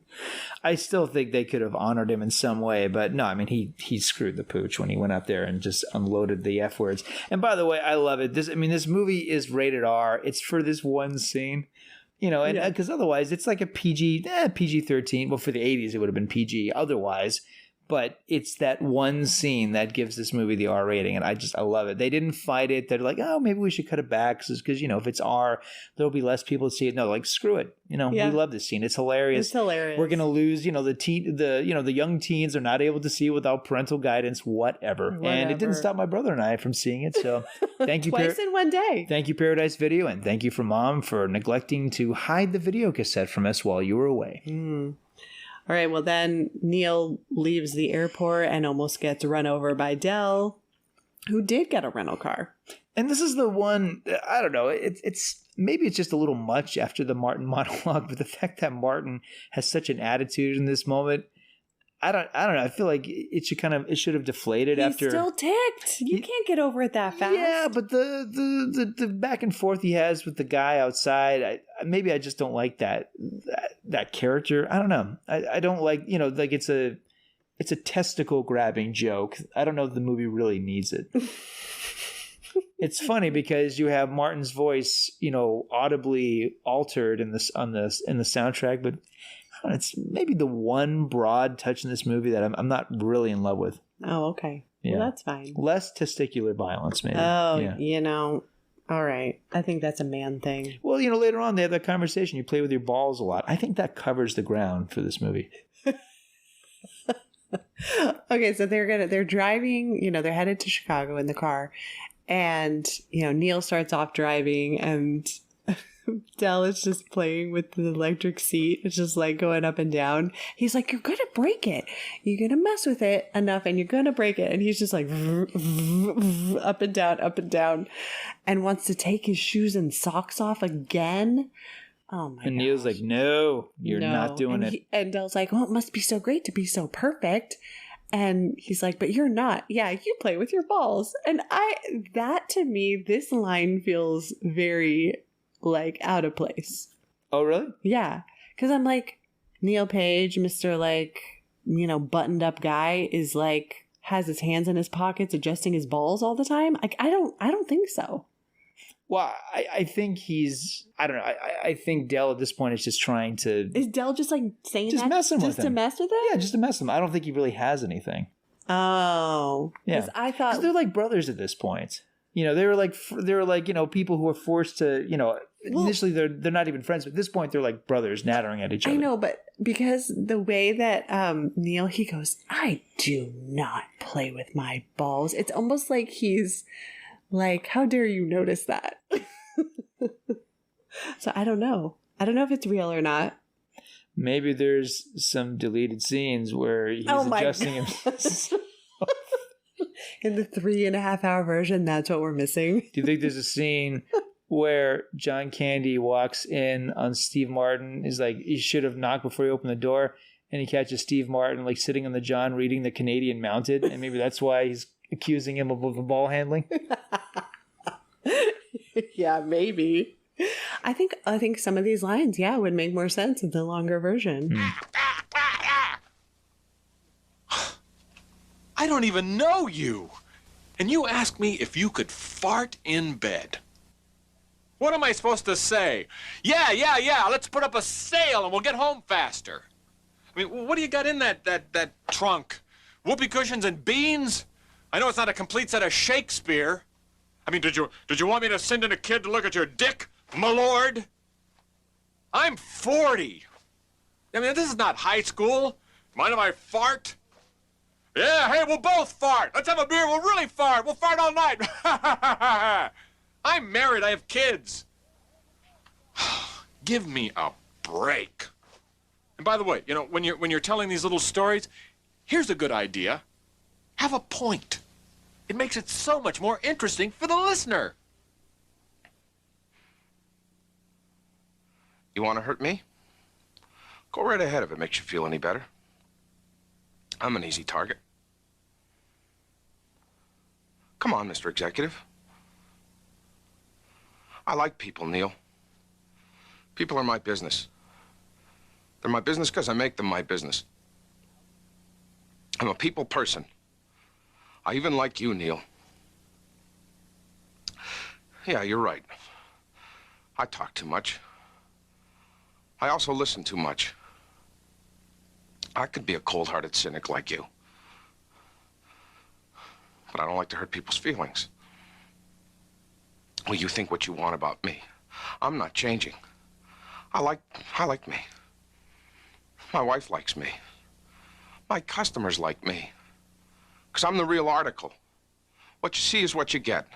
I still think they could have honored him in some way, but no, I mean, he screwed the pooch when he went up there and just unloaded the F words. And by the way, I love it. This movie is rated R. It's for this one scene, you know, and because otherwise it's like a PG-13. Well, for the 80s, it would have been PG otherwise. But it's that one scene that gives this movie the R rating, and I love it. They didn't fight it. They're like, oh, maybe we should cut it back because, you know, if it's R, there'll be less people to see it. No, like, screw it. You know, we love this scene. It's hilarious. It's hilarious. We're gonna lose. You know, the young teens are not able to see it without parental guidance. Whatever. And it didn't stop my brother and I from seeing it. So thank you, twice in one day. Thank you, Paradise Video, and thank you for Mom for neglecting to hide the video cassette from us while you were away. All right, well, then Neil leaves the airport and almost gets run over by Dell, who did get a rental car. And this is the one, I don't know, it's maybe it's just a little much after the Martin monologue, but the fact that Martin has such an attitude in this moment, I don't know. I feel like it should have deflated after. He's still ticked. You can't get over it that fast. Yeah, but the back and forth he has with the guy outside, maybe I just don't like that character. I don't know. I don't like, you know, like it's a testicle grabbing joke. I don't know if the movie really needs it. It's funny because you have Martin's voice, you know, audibly altered in the soundtrack, but it's maybe the one broad touch in this movie that I'm not really in love with. Oh, okay. Yeah. Well, that's fine. Less testicular violence, maybe. Oh, yeah. You know, all right. I think that's a man thing. Well, you know, later on they have that conversation. You play with your balls a lot. I think that covers the ground for this movie. Okay, so they're driving, you know, they're headed to Chicago in the car. And, you know, Neil starts off driving and Dell is just playing with the electric seat. It's just like going up and down. He's like, you're going to break it. You're going to mess with it enough and you're going to break it. And he's just like up and down and wants to take his shoes and socks off again. Oh my And Neil's gosh. like, no, you're No. not doing and it. And Dell's like, well, it must be so great to be so perfect. And he's like, but you're not. Yeah, you play with your balls. And that to me, this line feels very like out of place. Oh, really? Yeah. Because I'm like, Neil Page, Mr. like, buttoned up guy is like, has his hands in his pockets adjusting his balls all the time. Like, I don't think so. Well, I think I don't know. I think Dell at this point is just trying to... Is Dell just like saying just that? messing with just to him. mess with him? Yeah, just to mess with him. I don't think he really has anything. Oh. Yeah. 'Cause I thought... 'Cause they're like brothers at this point. They were like people who were forced to, initially they're not even friends, but at this point they're like brothers nattering at each other. I know, but because the way that Neil, he goes, I do not play with my balls. It's almost like he's like, how dare you notice that? So I don't know. I don't know if it's real or not. Maybe there's some deleted scenes where he's adjusting himself. In the 3.5 hour version, that's what we're missing. Do you think there's a scene where John Candy walks in on Steve Martin? Is like, he should have knocked before he opened the door, and he catches Steve Martin like sitting on the john reading the Canadian Mounted, and maybe that's why he's accusing him of ball handling. Yeah, maybe. I think some of these lines, would make more sense in the longer version. I don't even know you. And you ask me if you could fart in bed. What am I supposed to say? Yeah, let's put up a sail and we'll get home faster. I mean, what do you got in that trunk? Whoopee cushions and beans? I know it's not a complete set of Shakespeare. I mean, did you want me to send in a kid to look at your dick, my lord? I'm 40. I mean, this is not high school. Mind if I fart? Yeah, hey, we'll both fart. Let's have a beer. We'll really fart. We'll fart all night. I'm married. I have kids. Give me a break. And by the way, when you're telling these little stories, here's a good idea. Have a point. It makes it so much more interesting for the listener. You want to hurt me? Go right ahead if it makes you feel any better. I'm an easy target. Come on, Mr. Executive. I like people, Neil. People are my business. They're my business because I make them my business. I'm a people person. I even like you, Neil. Yeah, you're right. I talk too much. I also listen too much. I could be a cold-hearted cynic like you. But I don't like to hurt people's feelings. Well, you think what you want about me. I'm not changing. I like me. My wife likes me. My customers like me. Because I'm the real article. What you see is what you get.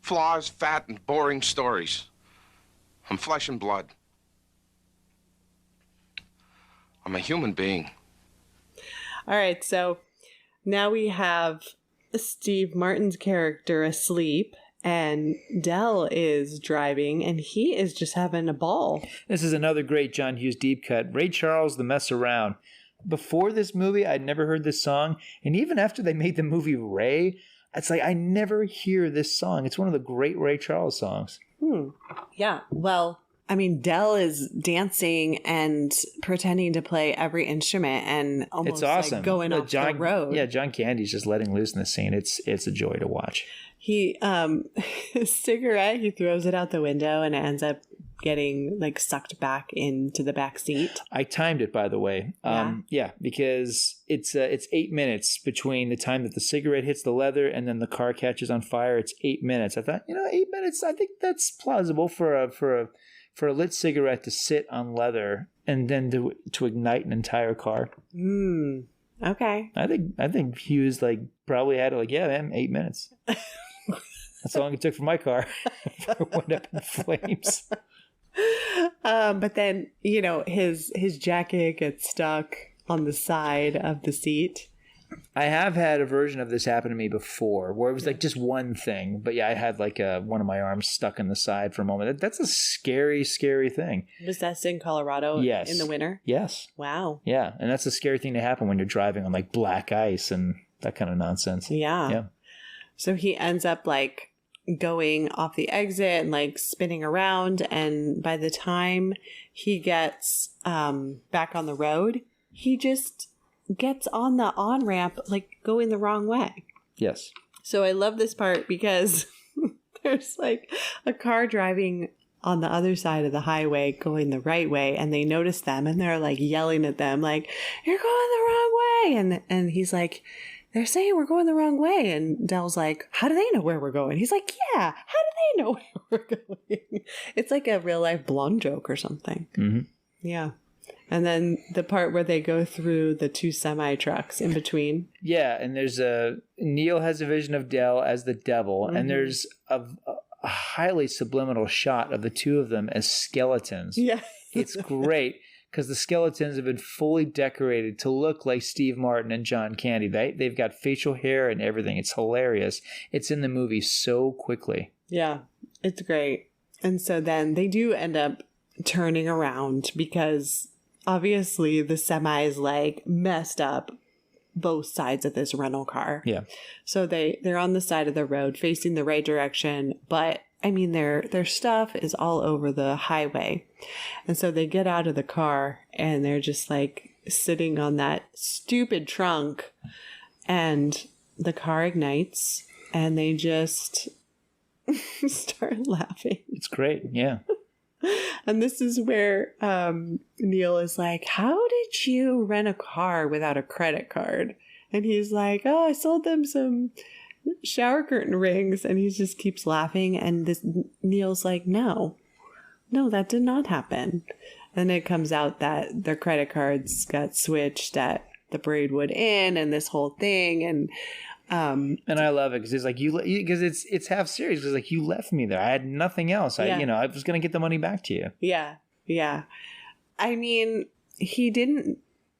Flaws, fat, and boring stories. I'm flesh and blood. I'm a human being. All right, so now we have Steve Martin's character asleep, and Dell is driving, and he is just having a ball. This is another great John Hughes deep cut. Ray Charles, The Mess Around. Before this movie, I'd never heard this song, and even after they made the movie Ray, it's like I never hear this song. It's one of the great Ray Charles songs. Yeah, well, I mean, Dell is dancing and pretending to play every instrument and almost It's awesome. like going off the road. Yeah, John Candy's just letting loose in the scene. It's a joy to watch. He, his cigarette, he throws it out the window and it ends up getting like sucked back into the back seat. I timed it, by the way. Yeah, because it's 8 minutes between the time that the cigarette hits the leather and then the car catches on fire. It's 8 minutes. I thought, 8 minutes. I think that's plausible for a lit cigarette to sit on leather and then to ignite an entire car. Okay. I think Hughes probably had it 8 minutes. That's how long it took for my car. It went up in flames. But then, his jacket gets stuck on the side of the seat I have had a version of this happen to me before where it was like just one thing. But yeah, I had like one of my arms stuck in the side for a moment. That's a scary, scary thing. Was that in Colorado Yes. in the winter? Yes. Wow. Yeah. And that's a scary thing to happen when you're driving on like black ice and that kind of nonsense. Yeah. Yeah. So he ends up like going off the exit and like spinning around. And by the time he gets back on the road, he just gets on the on-ramp, like going the wrong way. Yes. So I love this part because there's like a car driving on the other side of the highway going the right way, and they notice them and they're like yelling at them like, "You're going the wrong way." And he's like, "They're saying we're going the wrong way." And Dell's like, "How do they know where we're going?" He's like, "Yeah, how do they know where we're going?" It's like a real life blonde joke or something. Mm-hmm. Yeah. And then the part where they go through the two semi trucks in between. Yeah, and there's Neil has a vision of Dell as the devil, and there's a highly subliminal shot of the two of them as skeletons. Yeah. It's great because the skeletons have been fully decorated to look like Steve Martin and John Candy. They've got facial hair and everything. It's hilarious. It's in the movie so quickly. Yeah, it's great. And so then they do end up turning around because obviously the semi is like messed up both sides of this rental car. Yeah. So they're on the side of the road facing the right direction, but I mean their stuff is all over the highway. And so they get out of the car and they're just like sitting on that stupid trunk, and the car ignites and they just start laughing. It's great. Yeah. And this is where Neil is like, "How did you rent a car without a credit card?" And he's like, "Oh, I sold them some shower curtain rings." And he just keeps laughing. And this Neil's like, no, that did not happen. And it comes out that their credit cards got switched at the Braidwood Inn and this whole thing. And I love it because it's like because it's half serious because like you left me there. I had nothing else. Yeah. I was gonna get the money back to you. Yeah. I mean, he didn't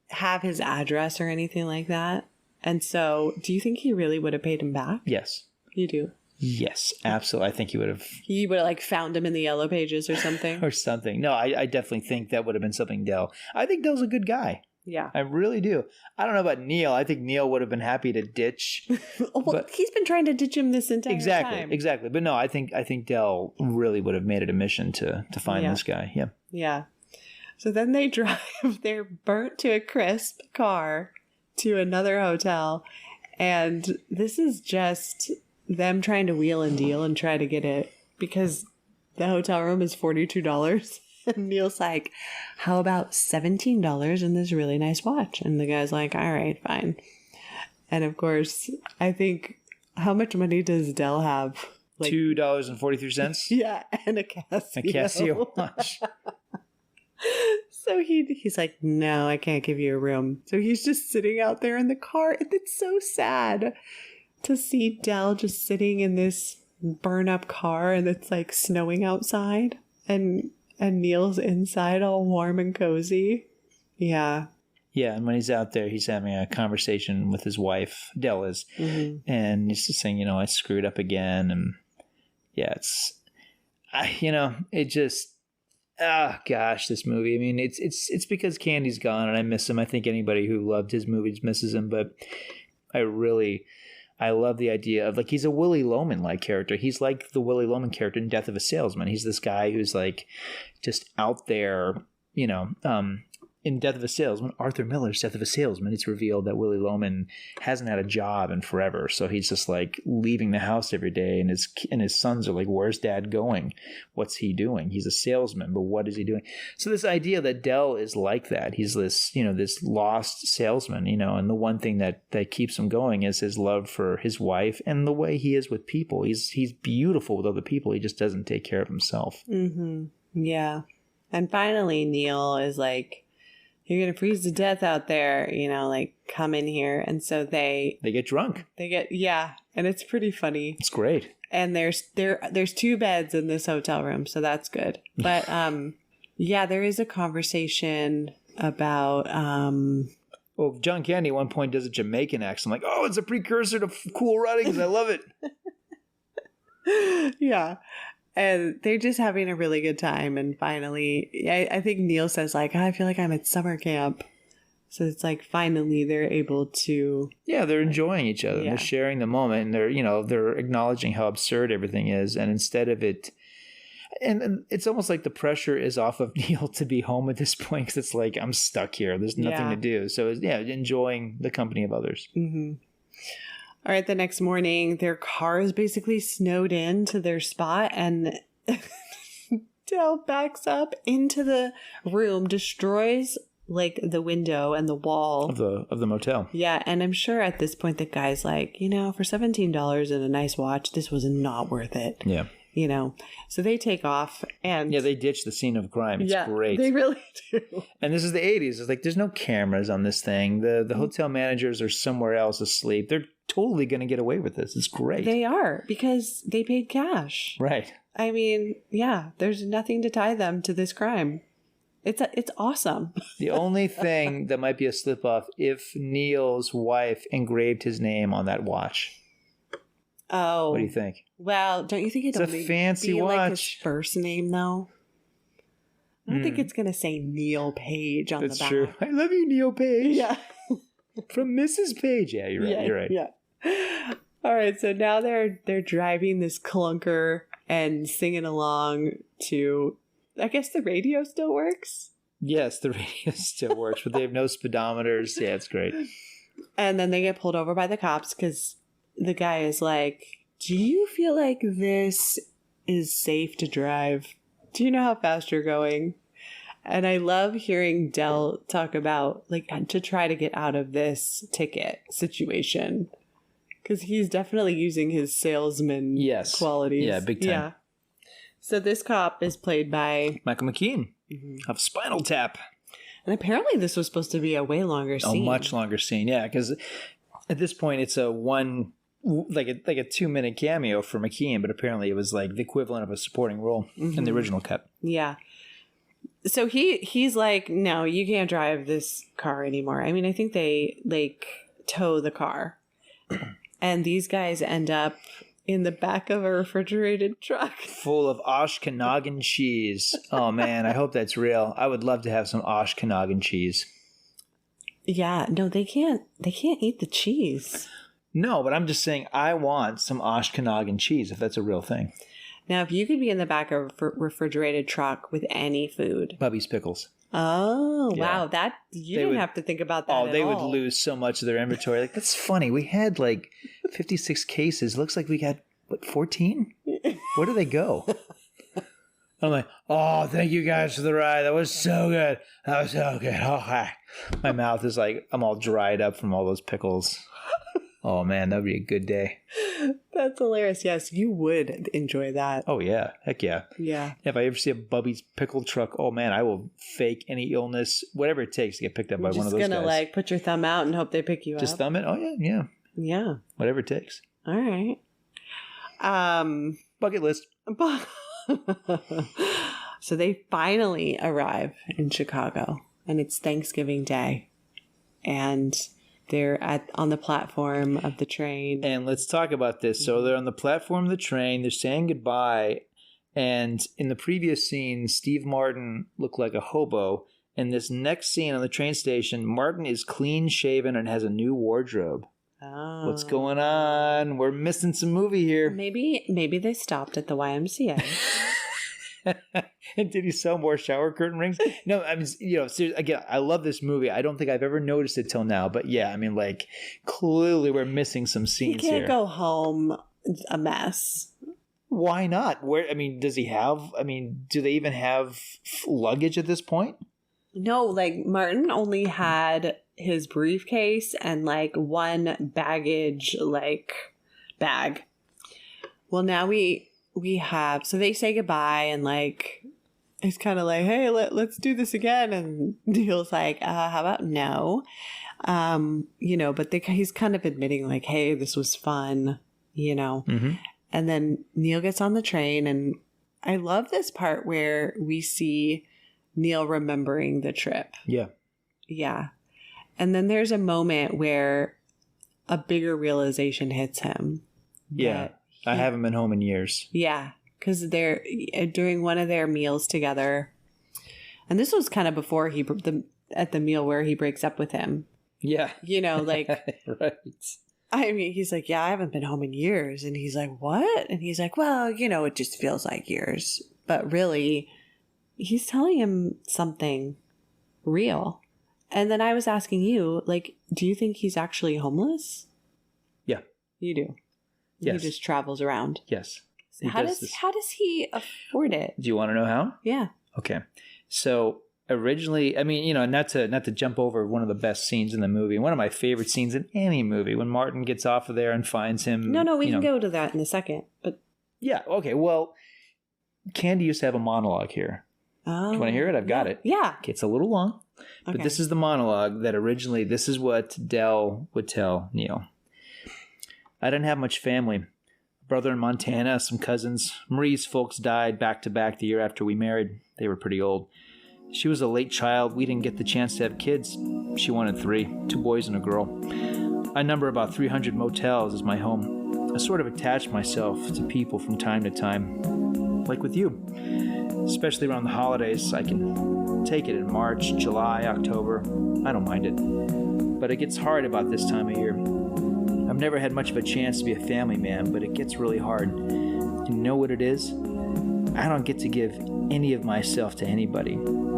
have his address or anything like that. And so, do you think he really would have paid him back? Yes. You do? Yes, absolutely. I think he would have. He would have like found him in the yellow pages or something. Or something. No, I definitely think that would have been something Dell. I think Dell's a good guy. Yeah. I really do. I don't know about Neil. I think Neil would have been happy to ditch. Well, he's been trying to ditch him this entire time. Exactly. But no, I think Dell really would have made it a mission to find this guy. Yeah. Yeah. So then they drive their burnt to a crisp car to another hotel. And this is just them trying to wheel and deal and try to get it because the hotel room is $42. And Neil's like, "How about $17 and this really nice watch?" And the guy's like, "All right, fine." And of course, I think, how much money does Dell have? Like $2.43. Yeah, and a Casio. A Casio watch. So he's like, "No, I can't give you a room." So he's just sitting out there in the car. And it's so sad to see Dell just sitting in this burn up car and it's like snowing outside. And Neil's inside all warm and cozy. Yeah. Yeah, and when he's out there, he's having a conversation with his wife, Dell is, and he's just saying, I screwed up again. And yeah, it just, gosh, this movie. I mean, it's because Candy's gone and I miss him. I think anybody who loved his movies misses him, but I love the idea of like he's a Willy Loman-like character. He's like the Willy Loman character in Death of a Salesman. He's this guy who's like just out there, in Death of a Salesman, Arthur Miller's Death of a Salesman, it's revealed that Willy Loman hasn't had a job in forever. So he's just like leaving the house every day, and his sons are like, "Where's Dad going? What's he doing? He's a salesman, but what is he doing?" So this idea that Dell is like that, he's this, this lost salesman, and the one thing that keeps him going is his love for his wife and the way he is with people. He's beautiful with other people. He just doesn't take care of himself. Mm-hmm. Yeah. And finally, Neil is like, "You're going to freeze to death out there, like come in here." And so they get drunk. And it's pretty funny. It's great. And there's 2 beds in this hotel room, so that's good. But there is a conversation about Well, John Candy at one point does a Jamaican accent. I'm like, oh, it's a precursor to Cool Runnings. I love it. Yeah. And they're just having a really good time. And finally, I think Neil says, like, I feel like I'm at summer camp. So it's like finally they're able to. Yeah, they're enjoying each other. Yeah. And they're sharing the moment. And they're acknowledging how absurd everything is. And instead of it. And it's almost like the pressure is off of Neil to be home at this point because it's like, I'm stuck here. There's nothing to do. So, enjoying the company of others. Mm-hmm. All right, the next morning, their car is basically snowed in to their spot, and Dell backs up into the room, destroys like the window and the wall of the motel. Yeah, and I'm sure at this point the guy's like, for $17 and a nice watch, this was not worth it. Yeah. So they take off and they ditch the scene of crime. It's great. They really do. And this is the 80s. It's like there's no cameras on this thing. The hotel managers are somewhere else asleep. They're totally going to get away with this. It's great. They are because they paid cash. Right. I mean, there's nothing to tie them to this crime. It's awesome. The only thing that might be a slip off if Neil's wife engraved his name on that watch. Oh. What do you think? Well, don't you think it's a fancy be watch? Like his first name though? I don't think it's gonna say Neil Page on the back. That's true. I love you, Neil Page. Yeah. From Mrs. Page. Yeah, you're right. You're right. Yeah. All right. So now they're driving this clunker and singing along to. I guess the radio still works. Yes, the radio still works, but they have no speedometers. Yeah, it's great. And then they get pulled over by the cops because the guy is like, do you feel like this is safe to drive? Do you know how fast you're going? And I love hearing Dell talk about like to try to get out of this ticket situation because he's definitely using his salesman qualities. Yeah, big time. Yeah. So this cop is played by Michael McKean of Spinal Tap. And apparently this was supposed to be a way longer scene. A much longer scene, yeah, because at this point it's a 2-minute cameo for McKean, but apparently it was like the equivalent of a supporting role in the original cut. Yeah. So he's like, no, you can't drive this car anymore. I mean, I think they like tow the car. And these guys end up in the back of a refrigerated truck. Full of Ashkenazin cheese. Oh man, I hope that's real. I would love to have some Ashkenazin cheese. Yeah, no, they can't eat the cheese. No, but I'm just saying I want some Ashkenazin cheese if that's a real thing. Now, if you could be in the back of a refrigerated truck with any food. Bubby's Pickles. Oh, yeah. Wow. You didn't have to think about that at all. They would lose so much of their inventory. Like, that's funny. We had like 56 cases. Looks like we got, 14? Where do they go? I'm like, oh, thank you guys for the ride. That was so good. That was so good. Oh, hi. My mouth is like, I'm all dried up from all those pickles. Oh, man, that would be a good day. That's hilarious. Yes, you would enjoy that. Oh, yeah. Heck yeah. Yeah. If I ever see a Bubby's pickle truck, oh, man, I will fake any illness, whatever it takes to get picked up by one of those guys. Just going to, like, put your thumb out and hope they pick you up. Just thumb it? Oh, yeah, yeah. Yeah. Whatever it takes. All right. Bucket list. So they finally arrive in Chicago, and it's Thanksgiving Day. And they're on the platform of the train. And let's talk about this. So they're on the platform of the train. They're saying goodbye. And in the previous scene, Steve Martin looked like a hobo. In this next scene on the train station, Martin is clean shaven and has a new wardrobe. Oh. What's going on? We're missing some movie here. Maybe they stopped at the YMCA. And did he sell more shower curtain rings? No, I mean, seriously, again, I love this movie. I don't think I've ever noticed it till now. But yeah, I mean, like, clearly we're missing some scenes here. He can't go home a mess. Why not? Does he have, do they even have luggage at this point? No, like, Martin only had his briefcase and, like, one baggage, like, bag. Well, now we have, so they say goodbye and like, it's kind of like, hey, let's do this again. And Neil's like, how about no? But he's kind of admitting like, hey, this was fun, Mm-hmm. And then Neil gets on the train. And I love this part where we see Neil remembering the trip. Yeah. Yeah. And then there's a moment where a bigger realization hits him. Yeah. I haven't been home in years. Yeah. Because they're during one of their meals together. And this was kind of before at the meal where he breaks up with him. Yeah. You know, like, right. I mean, he's like, yeah, I haven't been home in years. And he's like, what? And he's like, well, you know, it just feels like years. But really, he's telling him something real. And then I was asking you, like, do you think he's actually homeless? Yeah. You do? Yes. He just travels around. Yes. How does he afford it? Do you want to know how? Yeah. Okay. So originally, I mean, you know, not to jump over one of the best scenes in the movie, one of my favorite scenes in any movie, when Martin gets off of there and finds him. No, we can go to that in a second. But yeah, okay. Well, Candy used to have a monologue here. Oh, Do you want to hear it? I've got it. Yeah. Okay, it's a little long, but this is the monologue that originally, this is what Del would tell Neil. I didn't have much family. A brother in Montana, some cousins. Marie's folks died back to back the year after we married. They were pretty old. She was a late child. We didn't get the chance to have kids. She wanted 3, 2 boys and a girl. I number about 300 motels as my home. I sort of attached myself to people from time to time, like with you. Especially around the holidays, I can take it in March, July, October. I don't mind it. But it gets hard about this time of year. I've never had much of a chance to be a family man, but it gets really hard. You know what it is? I don't get to give any of myself to anybody.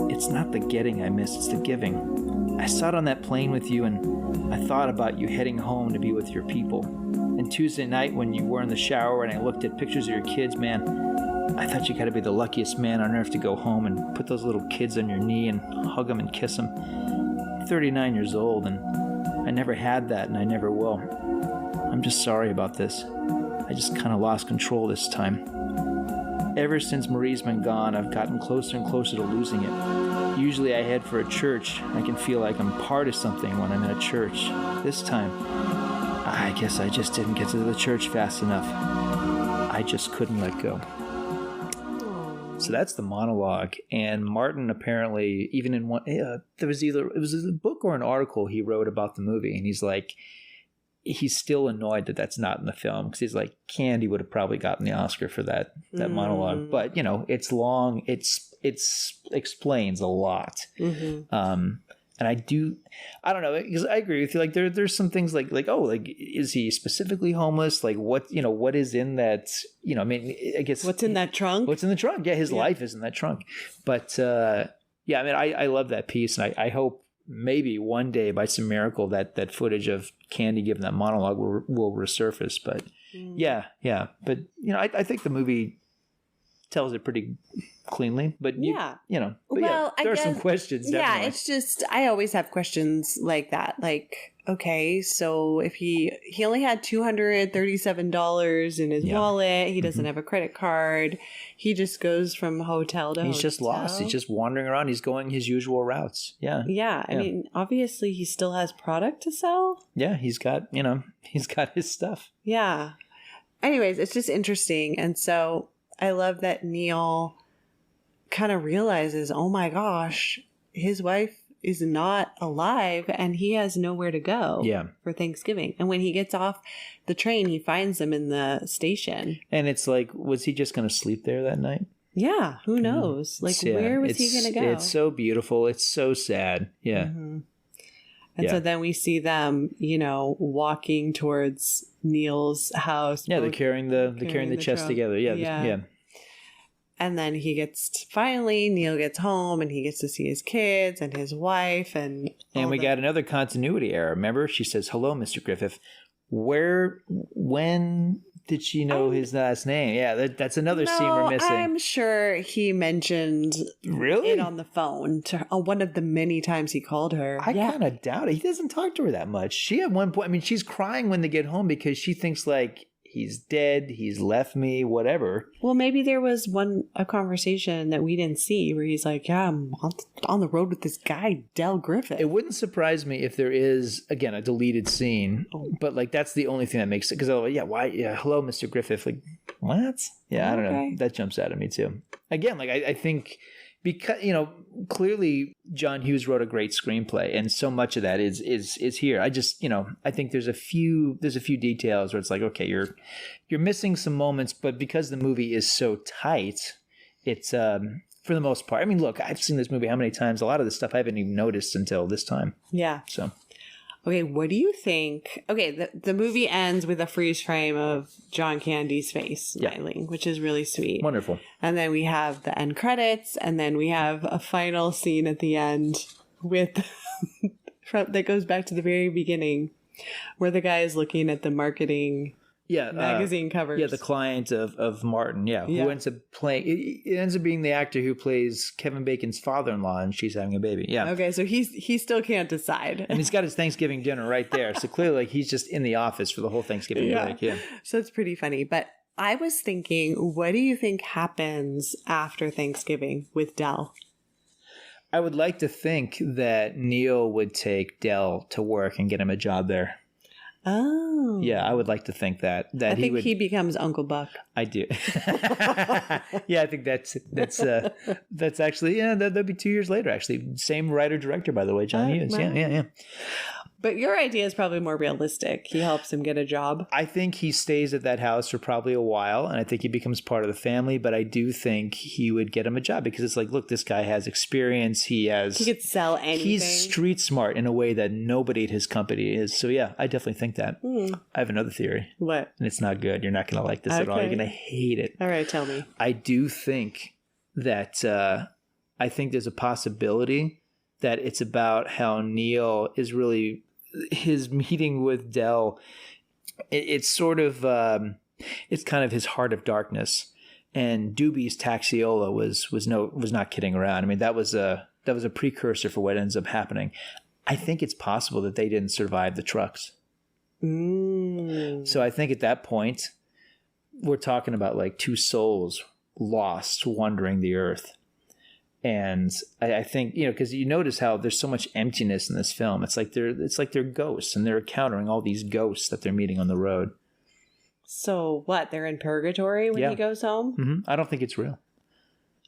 It's not the getting I miss, it's the giving. I sat on that plane with you and I thought about you heading home to be with your people. And Tuesday night when you were in the shower and I looked at pictures of your kids, man, I thought you gotta be the luckiest man on earth to go home and put those little kids on your knee and hug them and kiss them. I'm 39 years old and I never had that and I never will. I'm just sorry about this. I just kind of lost control this time. Ever since Marie's been gone, I've gotten closer and closer to losing it. Usually I head for a church. I can feel like I'm part of something when I'm in a church. This time, I guess I just didn't get to the church fast enough. I just couldn't let go. So that's the monologue. And Martin apparently, even in one, it was a book or an article he wrote about the movie. And he's like, he's still annoyed that that's not in the film because he's like, Candy would have probably gotten the Oscar for that monologue. But, you know, it's long. It's explains a lot. Mm-hmm. And I don't know, because I agree with you. Like there's some things like, oh, like, is he specifically homeless? Like what is in that, I mean, I guess. What's in that trunk? What's in the trunk? Yeah. His life is in that trunk. But, yeah, I mean, I love that piece. And I hope maybe one day by some miracle that footage of Candy giving that monologue will resurface. But yeah. But, I think the movie tells it pretty cleanly, but there are some questions. Definitely. Yeah, it's just, I always have questions like that. Like, okay, so if he only had $237 in his wallet, he doesn't have a credit card, he just goes from hotel to hotel. He's just lost. He's just wandering around. He's going his usual routes. Yeah. Yeah. I mean, obviously he still has product to sell. Yeah. He's got his stuff. Yeah. Anyways, it's just interesting. And so I love that Neil kind of realizes, oh my gosh, his wife is not alive and he has nowhere to go for Thanksgiving. And when he gets off the train, he finds them in the station. And it's like, was he just going to sleep there that night? Yeah, who knows? Like, where was he going to go? It's so beautiful. It's so sad. Yeah. Mm-hmm. And so then we see them, walking towards Neil's house. Yeah, they're carrying the chest trunk together. Yeah. And then Neil gets home and he gets to see his kids and his wife. And we got another continuity error. Remember, she says, "Hello, Mr. Griffith." When did she know his last name? Yeah, that's another scene we're missing. I'm sure he mentioned it on the phone to one of the many times he called her. I kind of doubt it. He doesn't talk to her that much. She at one point, I mean, she's crying when they get home because she thinks like, he's dead, he's left me, whatever. Well, maybe there was a conversation that we didn't see where he's like, yeah, I'm on the road with this guy, Del Griffith. It wouldn't surprise me if there is, again, a deleted scene, but like that's the only thing that makes it, because hello, Mr. Griffith, like, what? Yeah, I don't know. That jumps out at me too. Again, like I think because, clearly John Hughes wrote a great screenplay, and so much of that is here. I just, I think there's a few details where it's like, okay, you're missing some moments, but because the movie is so tight, it's for the most part. I mean, look, I've seen this movie how many times? A lot of the stuff I haven't even noticed until this time. Yeah. So. Okay, what do you think? Okay, the movie ends with a freeze frame of John Candy's face smiling, which is really sweet. Wonderful. And then we have the end credits, and then we have a final scene at the end with that goes back to the very beginning, where the guy is looking at the marketing magazine covers. Yeah, the client of Martin, who ends up playing, it ends up being the actor who plays Kevin Bacon's father-in-law, and she's having a baby. Yeah. Okay, so he still can't decide. And he's got his Thanksgiving dinner right there. So clearly, like, he's just in the office for the whole Thanksgiving break. Yeah. So it's pretty funny. But I was thinking, what do you think happens after Thanksgiving with Del? I would like to think that Neil would take Del to work and get him a job there. Oh. Yeah, I would like to think that I think he becomes Uncle Buck. I do. Yeah, I think that's actually, that'd be 2 years later, actually. Same writer director, by the way, John Hughes. Wow. Yeah. But your idea is probably more realistic. He helps him get a job. I think he stays at that house for probably a while, and I think he becomes part of the family, but I do think he would get him a job because it's like, look, this guy has experience. He could sell anything. He's street smart in a way that nobody at his company is. So yeah, I definitely think that. I have another theory. What? And it's not good. You're not going to like this at all. You're going to hate it. All right, tell me. I do think that I think there's a possibility that it's about how Neil is really... his meeting with Del, it's sort of it's kind of his heart of darkness, and Doobie's Taxiola was not kidding around. I mean, that was a precursor for what ends up happening. I think it's possible that they didn't survive the trucks. So I think at that point we're talking about like two souls lost wandering the earth. And I think, because you notice how there's so much emptiness in this film. It's like they're ghosts, and they're encountering all these ghosts that they're meeting on the road. So what? They're in purgatory when he goes home? Mm-hmm. I don't think it's real.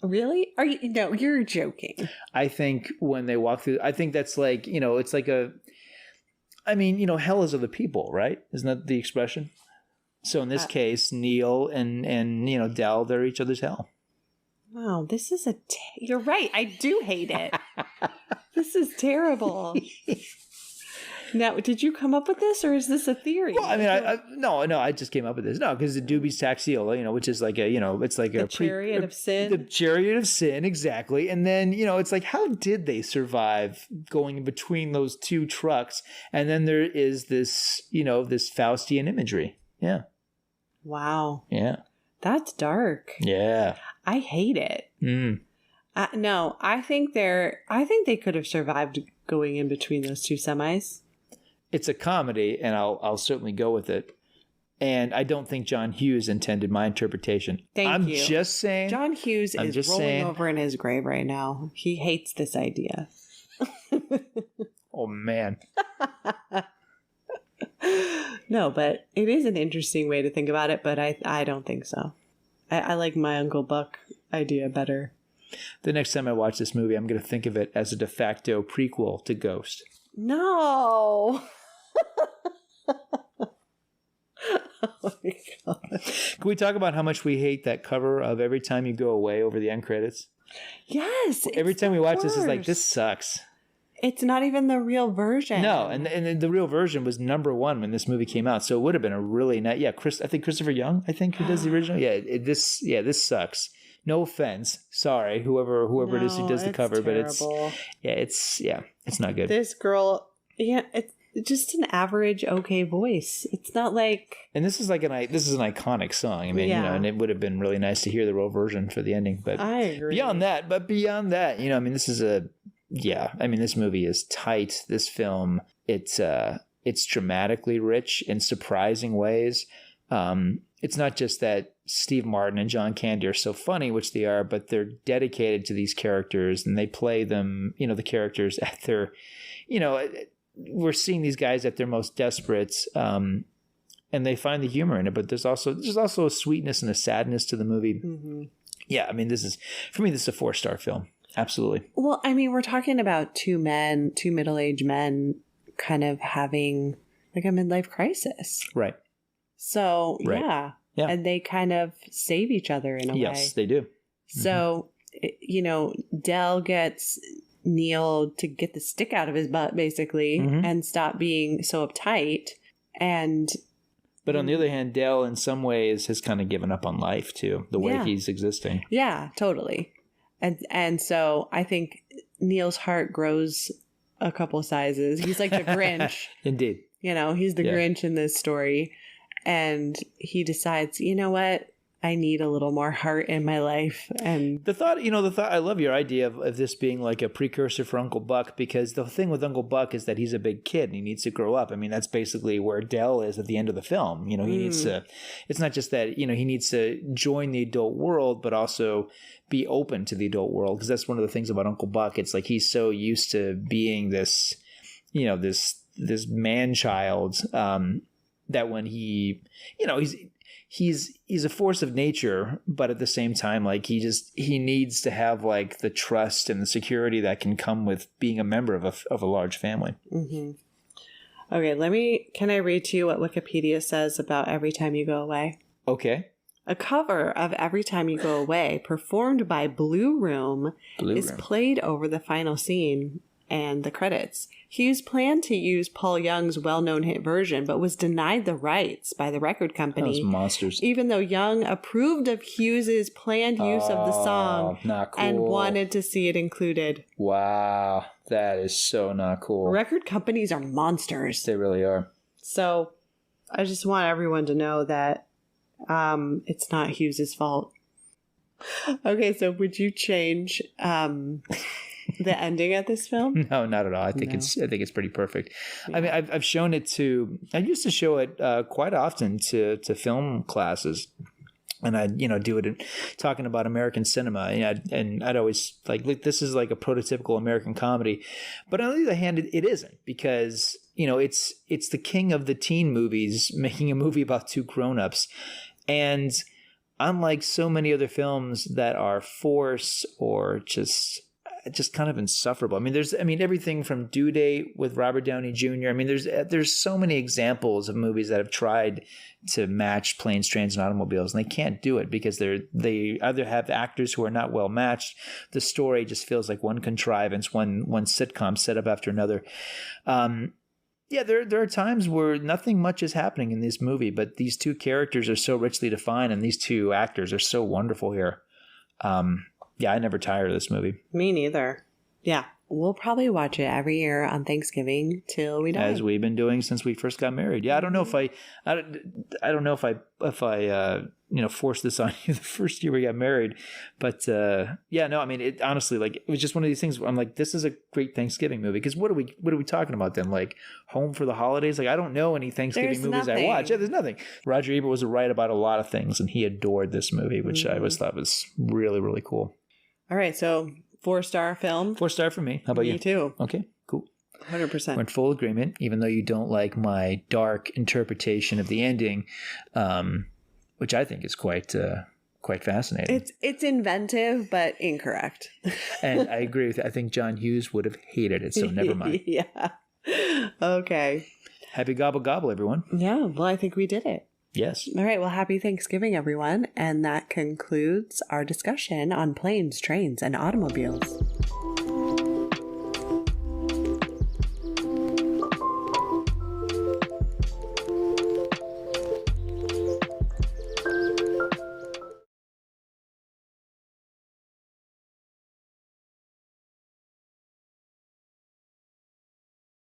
Really? Are you? No, you're joking. I think when they walk through, I think that's like, it's like hell is of the people, right? Isn't that the expression? So in this case, Neil and Del, they're each other's hell. Wow, this is you're right. I do hate it. This is terrible. Now, did you come up with this, or is this a theory? Well, I mean, no, I just came up with this. No, because the Doobie's Taxiola, which is like it's like the chariot of sin. The chariot of sin, exactly. And then, it's like, how did they survive going between those two trucks? And then there is this, this Faustian imagery. Yeah. Wow. Yeah. That's dark. Yeah. I hate it. No, I think they could have survived going in between those two semis. It's a comedy, and I'll certainly go with it. And I don't think John Hughes intended my interpretation. I'm just saying. John Hughes is rolling over in his grave right now. He hates this idea. Oh, man. No, but it is an interesting way to think about it, but I don't think so. I like my Uncle Buck idea better. The next time I watch this movie, I'm going to think of it as a de facto prequel to Ghost. No. Oh my God. Can we talk about how much we hate that cover of Every Time You Go Away over the end credits? Yes. Every time we watch this, it's like, this sucks. It's not even the real version. No, and the real version was number one when this movie came out, so it would have been a really nice. Yeah, I think Christopher Young, who does the original. Yeah, this sucks. No offense, sorry, whoever it is who does the cover, terrible. But it's not good. This girl, it's just an average okay voice. It's not like. And this is an iconic song. I mean, and it would have been really nice to hear the real version for the ending. But I agree. Beyond that, this is this movie is tight. This film, it's dramatically rich in surprising ways. It's not just that Steve Martin and John Candy are so funny, which they are, but they're dedicated to these characters and they play them, the characters at their, we're seeing these guys at their most desperate, and they find the humor in it, but there's also a sweetness and a sadness to the movie. Mm-hmm. Yeah. I mean, for me, this is a 4-star film. Absolutely. Well, I mean, we're talking about two middle-aged men kind of having like a midlife crisis. Right. So, Right. yeah. Yeah. And they kind of save each other in a way. Yes, they do. So, you know, Del gets Neil to get the stick out of his butt, basically, and stop being so uptight. But on the other hand, Dale, in some ways, has kind of given up on life, too, the way he's existing. Yeah, totally. And so I think Neil's heart grows a couple sizes. He's like the Grinch. Indeed. You know, he's the Grinch in this story. And he decides, you know what? I need a little more heart in my life. And the thought, I love your idea of this being like a precursor for Uncle Buck, because the thing with Uncle Buck is that he's a big kid and he needs to grow up. I mean, that's basically where Dell is at the end of the film. You know, he needs to, it's not just that, you know, he needs to join the adult world, but also be open to the adult world. Because that's one of the things about Uncle Buck. It's like he's so used to being this, you know, this man child that when he, you know, he's a force of nature, but at the same time, like he needs to have like the trust and the security that can come with being a member of a large family. Okay, can I read to you what Wikipedia says about Every Time You Go Away? Okay. A cover of Every Time You Go Away, performed by Blue Room, is played over the final scene and the credits. Hughes planned to use Paul Young's well-known hit version, but was denied the rights by the record company. Those monsters. Even though Young approved of Hughes's planned use of the song not cool. and wanted to see it included. Wow, that is so not cool. Record companies are monsters. They really are. So I just want everyone to know that it's not Hughes's fault. Okay, so would you change the ending of this film? No, not at all. I think it's pretty perfect. Yeah. I mean, I've shown it to. I used to show it quite often to film classes, and I'd do it talking about American cinema, and I'd always like, this is like a prototypical American comedy, but on the other hand, it isn't, because it's the king of the teen movies making a movie about two grown-ups, and unlike so many other films that are forced or just kind of insufferable. I mean, there's everything from Due Date with Robert Downey Jr. I mean, there's so many examples of movies that have tried to match Planes, Trains, and Automobiles, and they can't do it because they either have actors who are not well matched. The story just feels like one contrivance, one sitcom set up after another. There are times where nothing much is happening in this movie, but these two characters are so richly defined, and these two actors are so wonderful here. Yeah, I never tire of this movie. Me neither. Yeah, we'll probably watch it every year on Thanksgiving till we die, as we've been doing since we first got married. Yeah, I don't know if I forced this on you the first year we got married, but I mean, it honestly, like, it was just one of these things where I'm like, this is a great Thanksgiving movie, because what are we talking about then? Like, Home for the Holidays? Like, I don't know any Thanksgiving movies I watch. Yeah, there's nothing. Roger Ebert was right about a lot of things, and he adored this movie, which I always thought was really, really cool. All right, so 4-star film. 4-star for me. How about you? Me too. Okay, cool. 100%. We're in full agreement, even though you don't like my dark interpretation of the ending, which I think is quite fascinating. It's inventive, but incorrect. And I agree with you. I think John Hughes would have hated it, so never mind. Yeah. Okay. Happy gobble gobble, everyone. Yeah, well, I think we did it. Yes. All right. Well, happy Thanksgiving, everyone. And that concludes our discussion on Planes, Trains, and Automobiles.